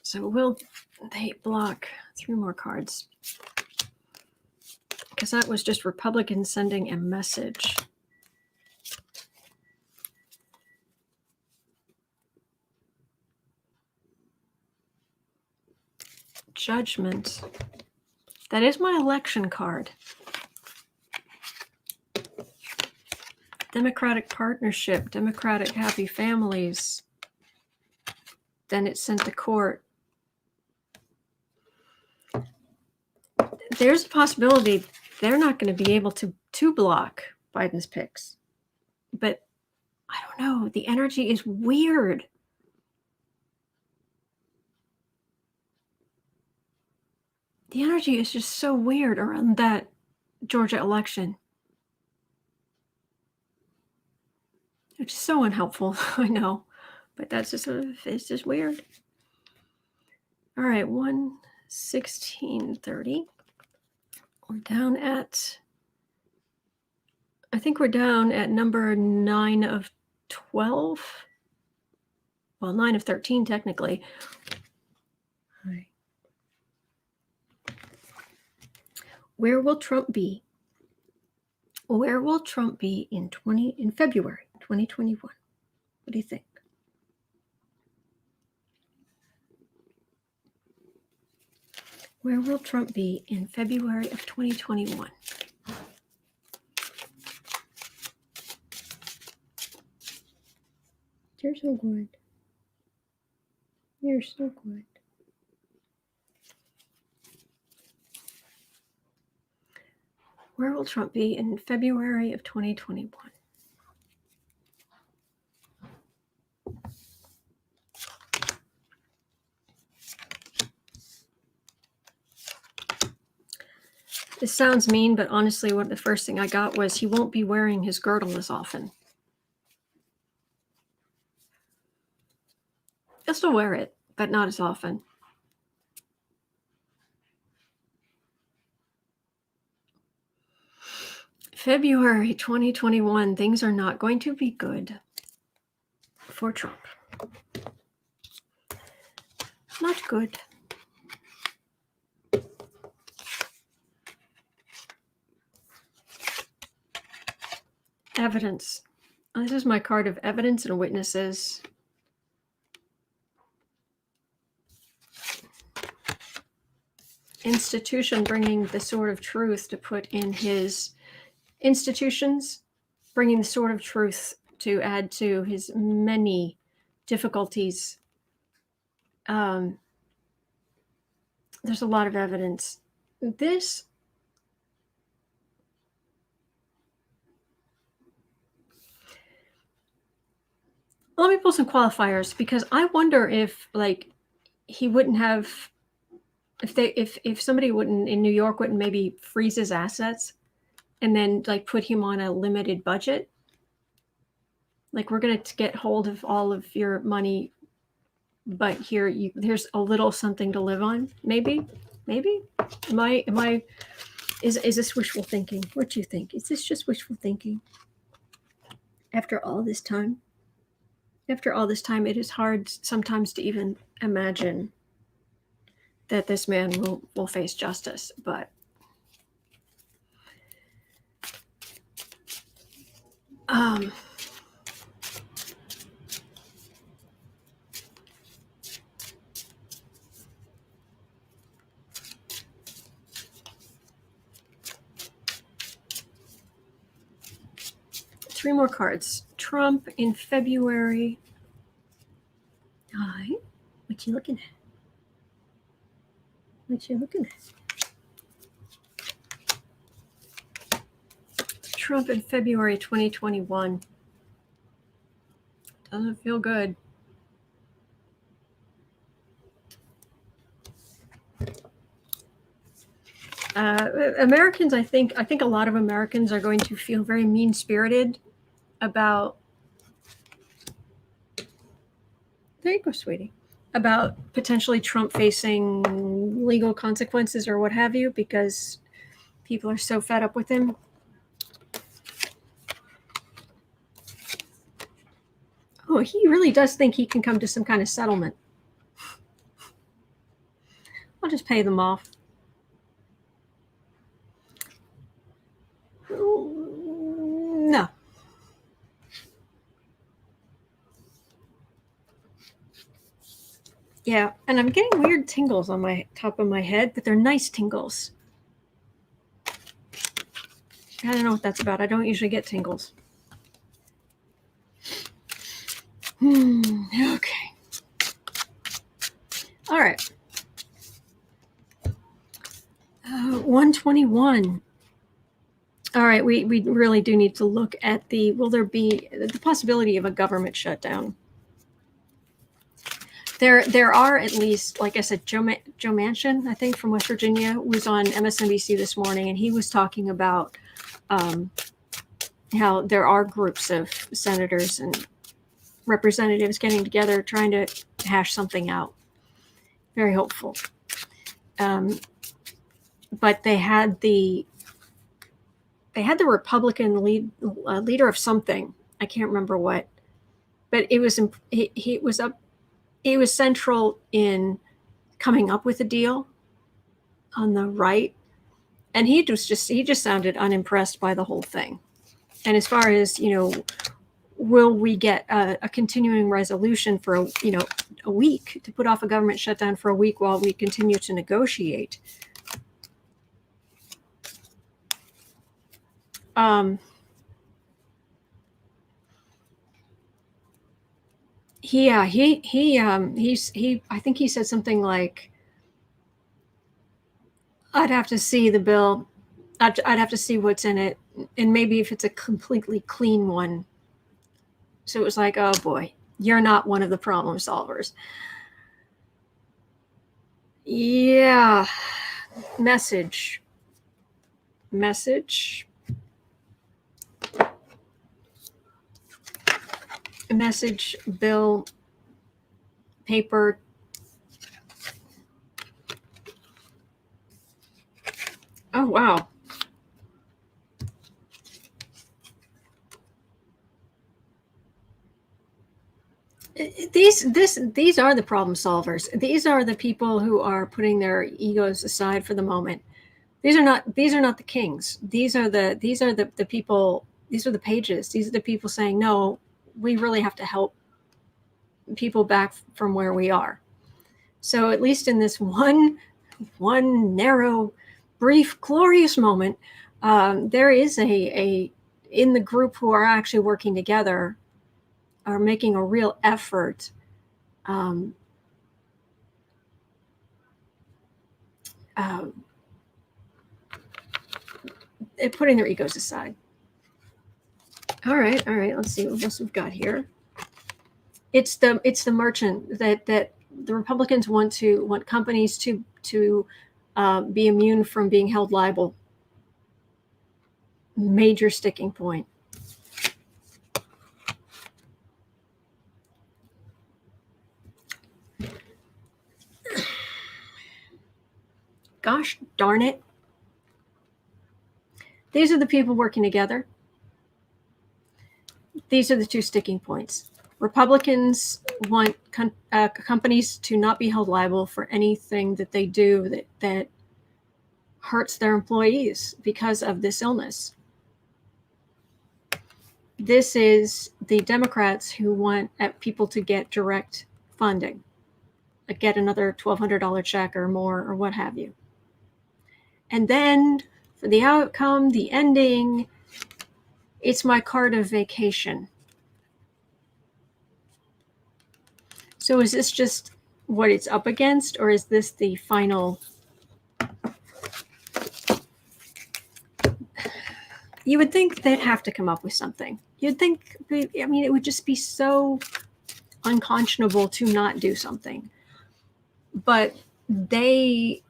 So will they block 3 more cards? Because that was just Republicans sending a message. Judgment. That is my election card. Democratic partnership, Democratic happy families. Then it's sent to court. There's a possibility they're not going to be able to block Biden's picks. But I don't know. The energy is weird. The energy is just so weird around that Georgia election. Which is so unhelpful, I know. But that's just it's just weird. All right, 1:16:30. We're down at, I think we're down at number 9 of 12. Well, 9 of 13, technically. All right. Where will Trump be? Where will Trump be in February 2021? What do you think? Where will Trump be in February of 2021? You're so good. You're so good. Where will Trump be in February of 2021? This sounds mean, but honestly, what the first thing I got was he won't be wearing his girdle as often. He'll still wear it, but not as often. February 2021, things are not going to be good for Trump. Not good. Evidence. This is my card of evidence and witnesses. Institution bringing the sword of truth to put in his institutions, bringing the sword of truth to add to his many difficulties. There's a lot of evidence. This let me pull some qualifiers, because I wonder if he wouldn't have, if somebody wouldn't in New York wouldn't maybe freeze his assets and then put him on a limited budget. We're going to get hold of all of your money, but here's a little something to live on. Maybe. Is this wishful thinking? What do you think? Is this just wishful thinking? After all this time, it is hard sometimes to even imagine that this man will face justice, but three more cards. Trump in February. Hi, what you looking at? Trump in February 2021. Doesn't feel good. Americans, I think a lot of Americans are going to feel very mean-spirited about. There you go, sweetie. About potentially Trump facing legal consequences or what have you, because people are so fed up with him. Oh, he really does think he can come to some kind of settlement. I'll just pay them off. No. Yeah, and I'm getting weird tingles on my top of my head, but they're nice tingles. I don't know what that's about. I don't usually get tingles. Okay. All right. 121. All right, we really do need to look at will there be the possibility of a government shutdown? There are at least, like I said, Joe Manchin, I think, from West Virginia, was on MSNBC this morning, and he was talking about how there are groups of senators and representatives getting together trying to hash something out. Very hopeful. But they had the Republican leader of something. I can't remember what, but it was he was central in coming up with a deal on the right, and he just sounded unimpressed by the whole thing. And as far as will we get a continuing resolution for a week, to put off a government shutdown for a week while we continue to negotiate? He I think he said something like, I'd have to see the bill. I'd have to see what's in it, and maybe if it's a completely clean one. So it was like, oh boy, you're not one of the problem solvers. Yeah. Message bill paper. Oh wow. These are the problem solvers. These are the people who are putting their egos aside for the moment. These are not the kings. These are the people. These are the pages. These are the people saying, no, we really have to help people back from where we are. So at least in this one narrow, brief, glorious moment, there is a in the group who are actually working together, are making a real effort putting their egos aside. All right. Let's see what else we've got here. It's the merchant that the Republicans want companies to be immune from being held liable. Major sticking point. Gosh darn it. These are the people working together. These are the two sticking points. Republicans want companies to not be held liable for anything that they do that hurts their employees because of this illness. This is the Democrats who want people to get direct funding, like get another $1,200 check or more or what have you. And then for the outcome, the ending, it's my card of vacation. So is this just what it's up against, or is this the final? You would think they'd have to come up with something. You'd think, I mean, it would just be so unconscionable to not do something. But they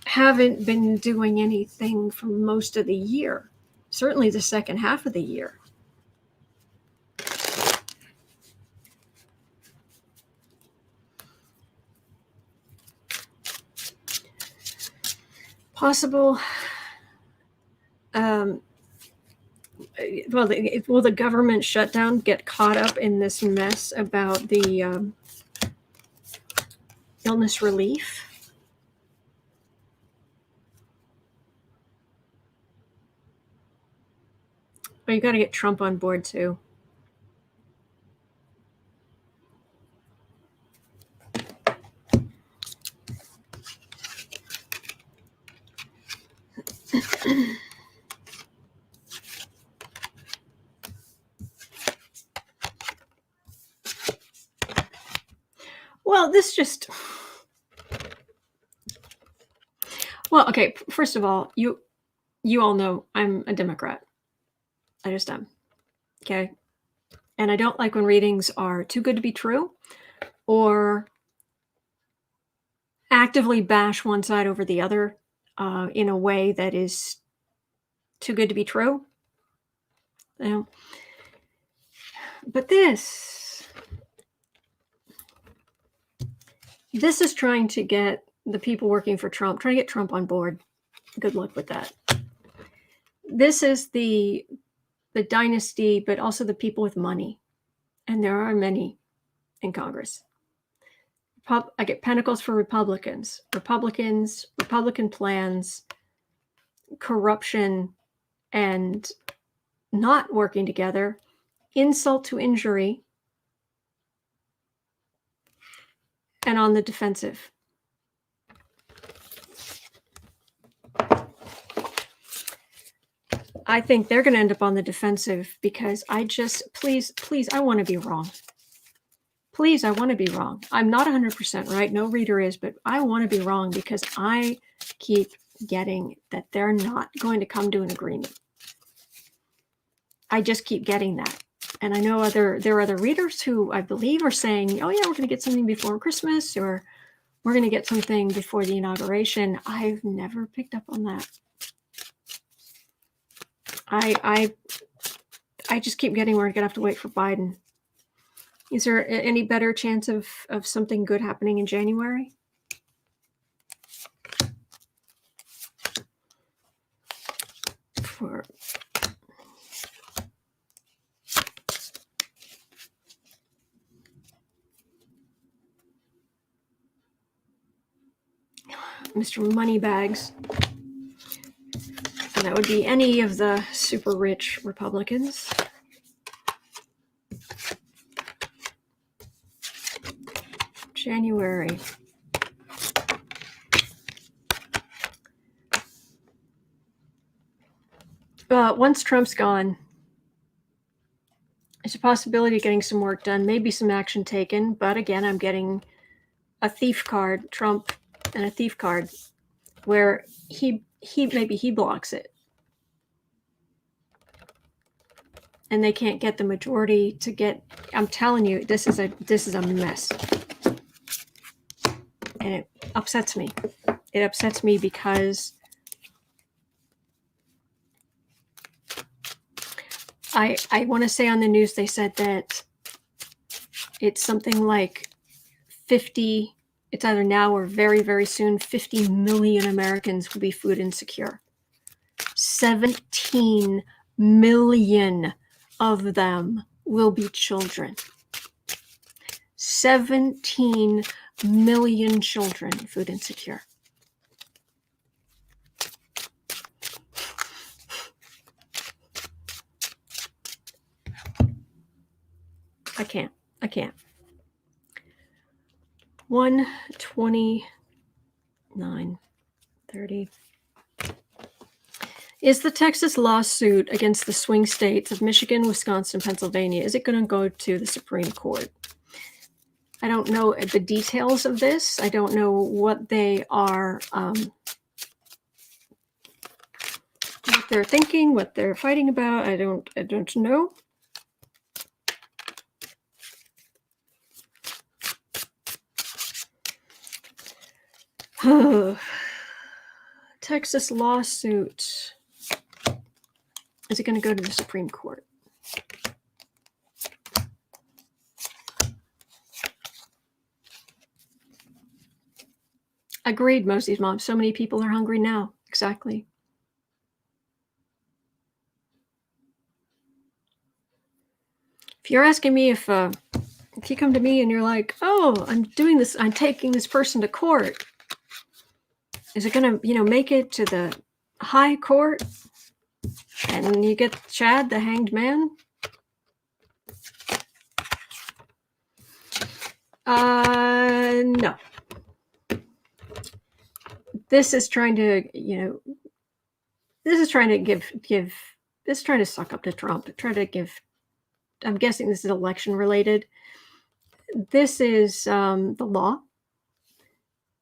haven't been doing anything for most of the year, certainly the second half of the year. Possible. Will the government shutdown get caught up in this mess about the illness relief? But you got to get Trump on board too. Well, okay, first of all, you all know I'm a Democrat. I just am. Okay. And I don't like when readings are too good to be true or actively bash one side over the other in a way that is too good to be true. You know? But this is trying to get the people working for Trump, trying to get Trump on board. Good luck with that. This is the dynasty, but also the people with money. And there are many in Congress. I get pentacles for Republican plans, corruption, and not working together. insult to injury, and on the defensive. I think they're going to end up on the defensive because please, I want to be wrong. Please, I want to be wrong. I'm not 100% right. No reader is, but I want to be wrong because I keep getting that they're not going to come to an agreement. I just keep getting that. And I know there are other readers who I believe are saying, oh yeah, we're going to get something before Christmas, or we're going to get something before the inauguration. I've never picked up on that. I just keep getting we're going to have to wait for Biden. Is there any better chance of something good happening in January? For Mr. Moneybags. And that would be any of the super rich Republicans. January. Once Trump's gone, there's a possibility of getting some work done, maybe some action taken. But again, I'm getting a thief card, Trump, and a thief card, where he blocks it, and they can't get the majority to get. I'm telling you, this is a mess, and it upsets me. It upsets me because I want to say on the news they said that it's something like 50. It's either now or very, very soon, 50 million Americans will be food insecure. 17 million of them will be children. 17 million children food insecure. I can't. 129:30. Is the Texas lawsuit against the swing states of Michigan, Wisconsin, Pennsylvania, is it going to go to the Supreme Court? I don't know the details of this. I don't know what they are, what they're thinking, what they're fighting about. I don't know. Texas lawsuit. Is it going to go to the Supreme Court? Agreed, Mosey's mom. So many people are hungry now. Exactly. If you're asking me if you come to me and you're like, oh, I'm doing this, I'm taking this person to court. Is it going to, make it to the high court? And you get Chad, the hanged man? No. This is trying to, this is trying to suck up to Trump. I'm guessing this is election related. This is the law.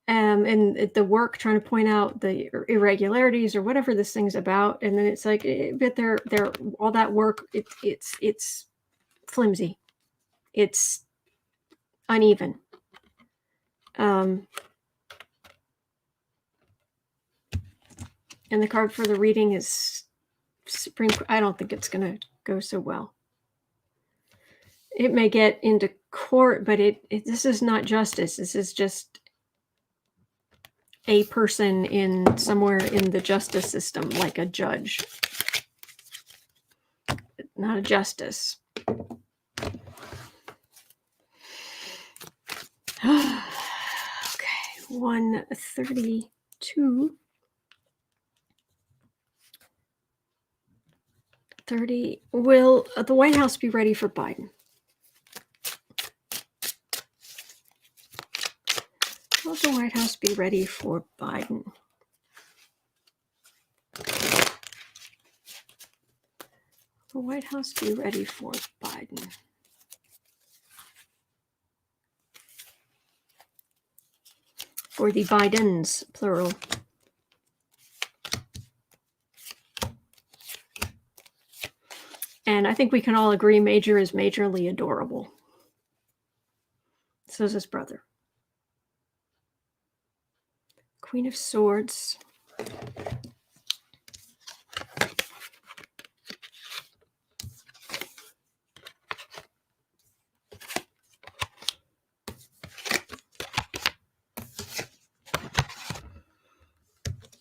And the work trying to point out the irregularities or whatever this thing's about, and then it's like, but they're all that work. It's flimsy, it's uneven. And the card for the reading is Supreme. I don't think it's going to go so well. It may get into court, but this is not justice. This is just a person in somewhere in the justice system, like a judge, not a justice. Okay, 132. 30. Will the White House be ready for Biden? Will the White House be ready for Biden? The White House be ready for Biden? For the Bidens, plural. And I think we can all agree Major is majorly adorable. So is his brother. Queen of Swords.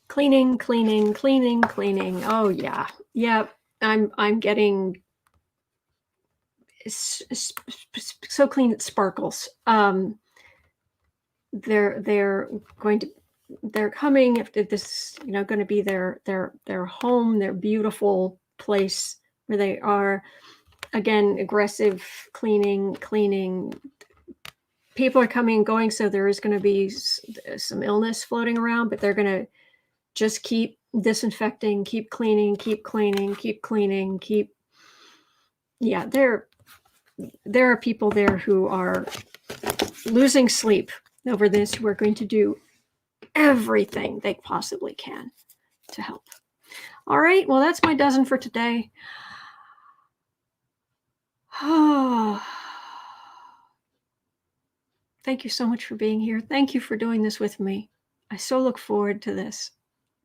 Cleaning, cleaning, cleaning, cleaning. Oh yeah. Yeah, I'm getting so clean it sparkles. They're coming, if this going to be their home, their beautiful place where they are. Again, aggressive cleaning. People are coming and going, so there is going to be some illness floating around, but they're going to just keep disinfecting, keep cleaning. Yeah, there are people there who are losing sleep over this, who are going to do everything they possibly can to help. All right, well, that's my dozen for today. Thank you so much for being here. Thank you for doing this with me. I so look forward to this,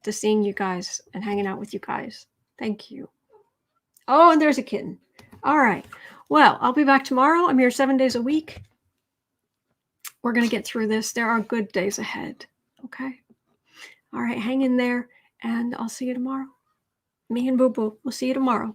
to seeing you guys and hanging out with you guys. Thank you. Oh, and there's a kitten. All right. Well, I'll be back tomorrow. I'm here 7 days a week. We're going to get through this. There are good days ahead. Okay. All right. Hang in there, and I'll see you tomorrow. Me and Boo Boo. We'll see you tomorrow.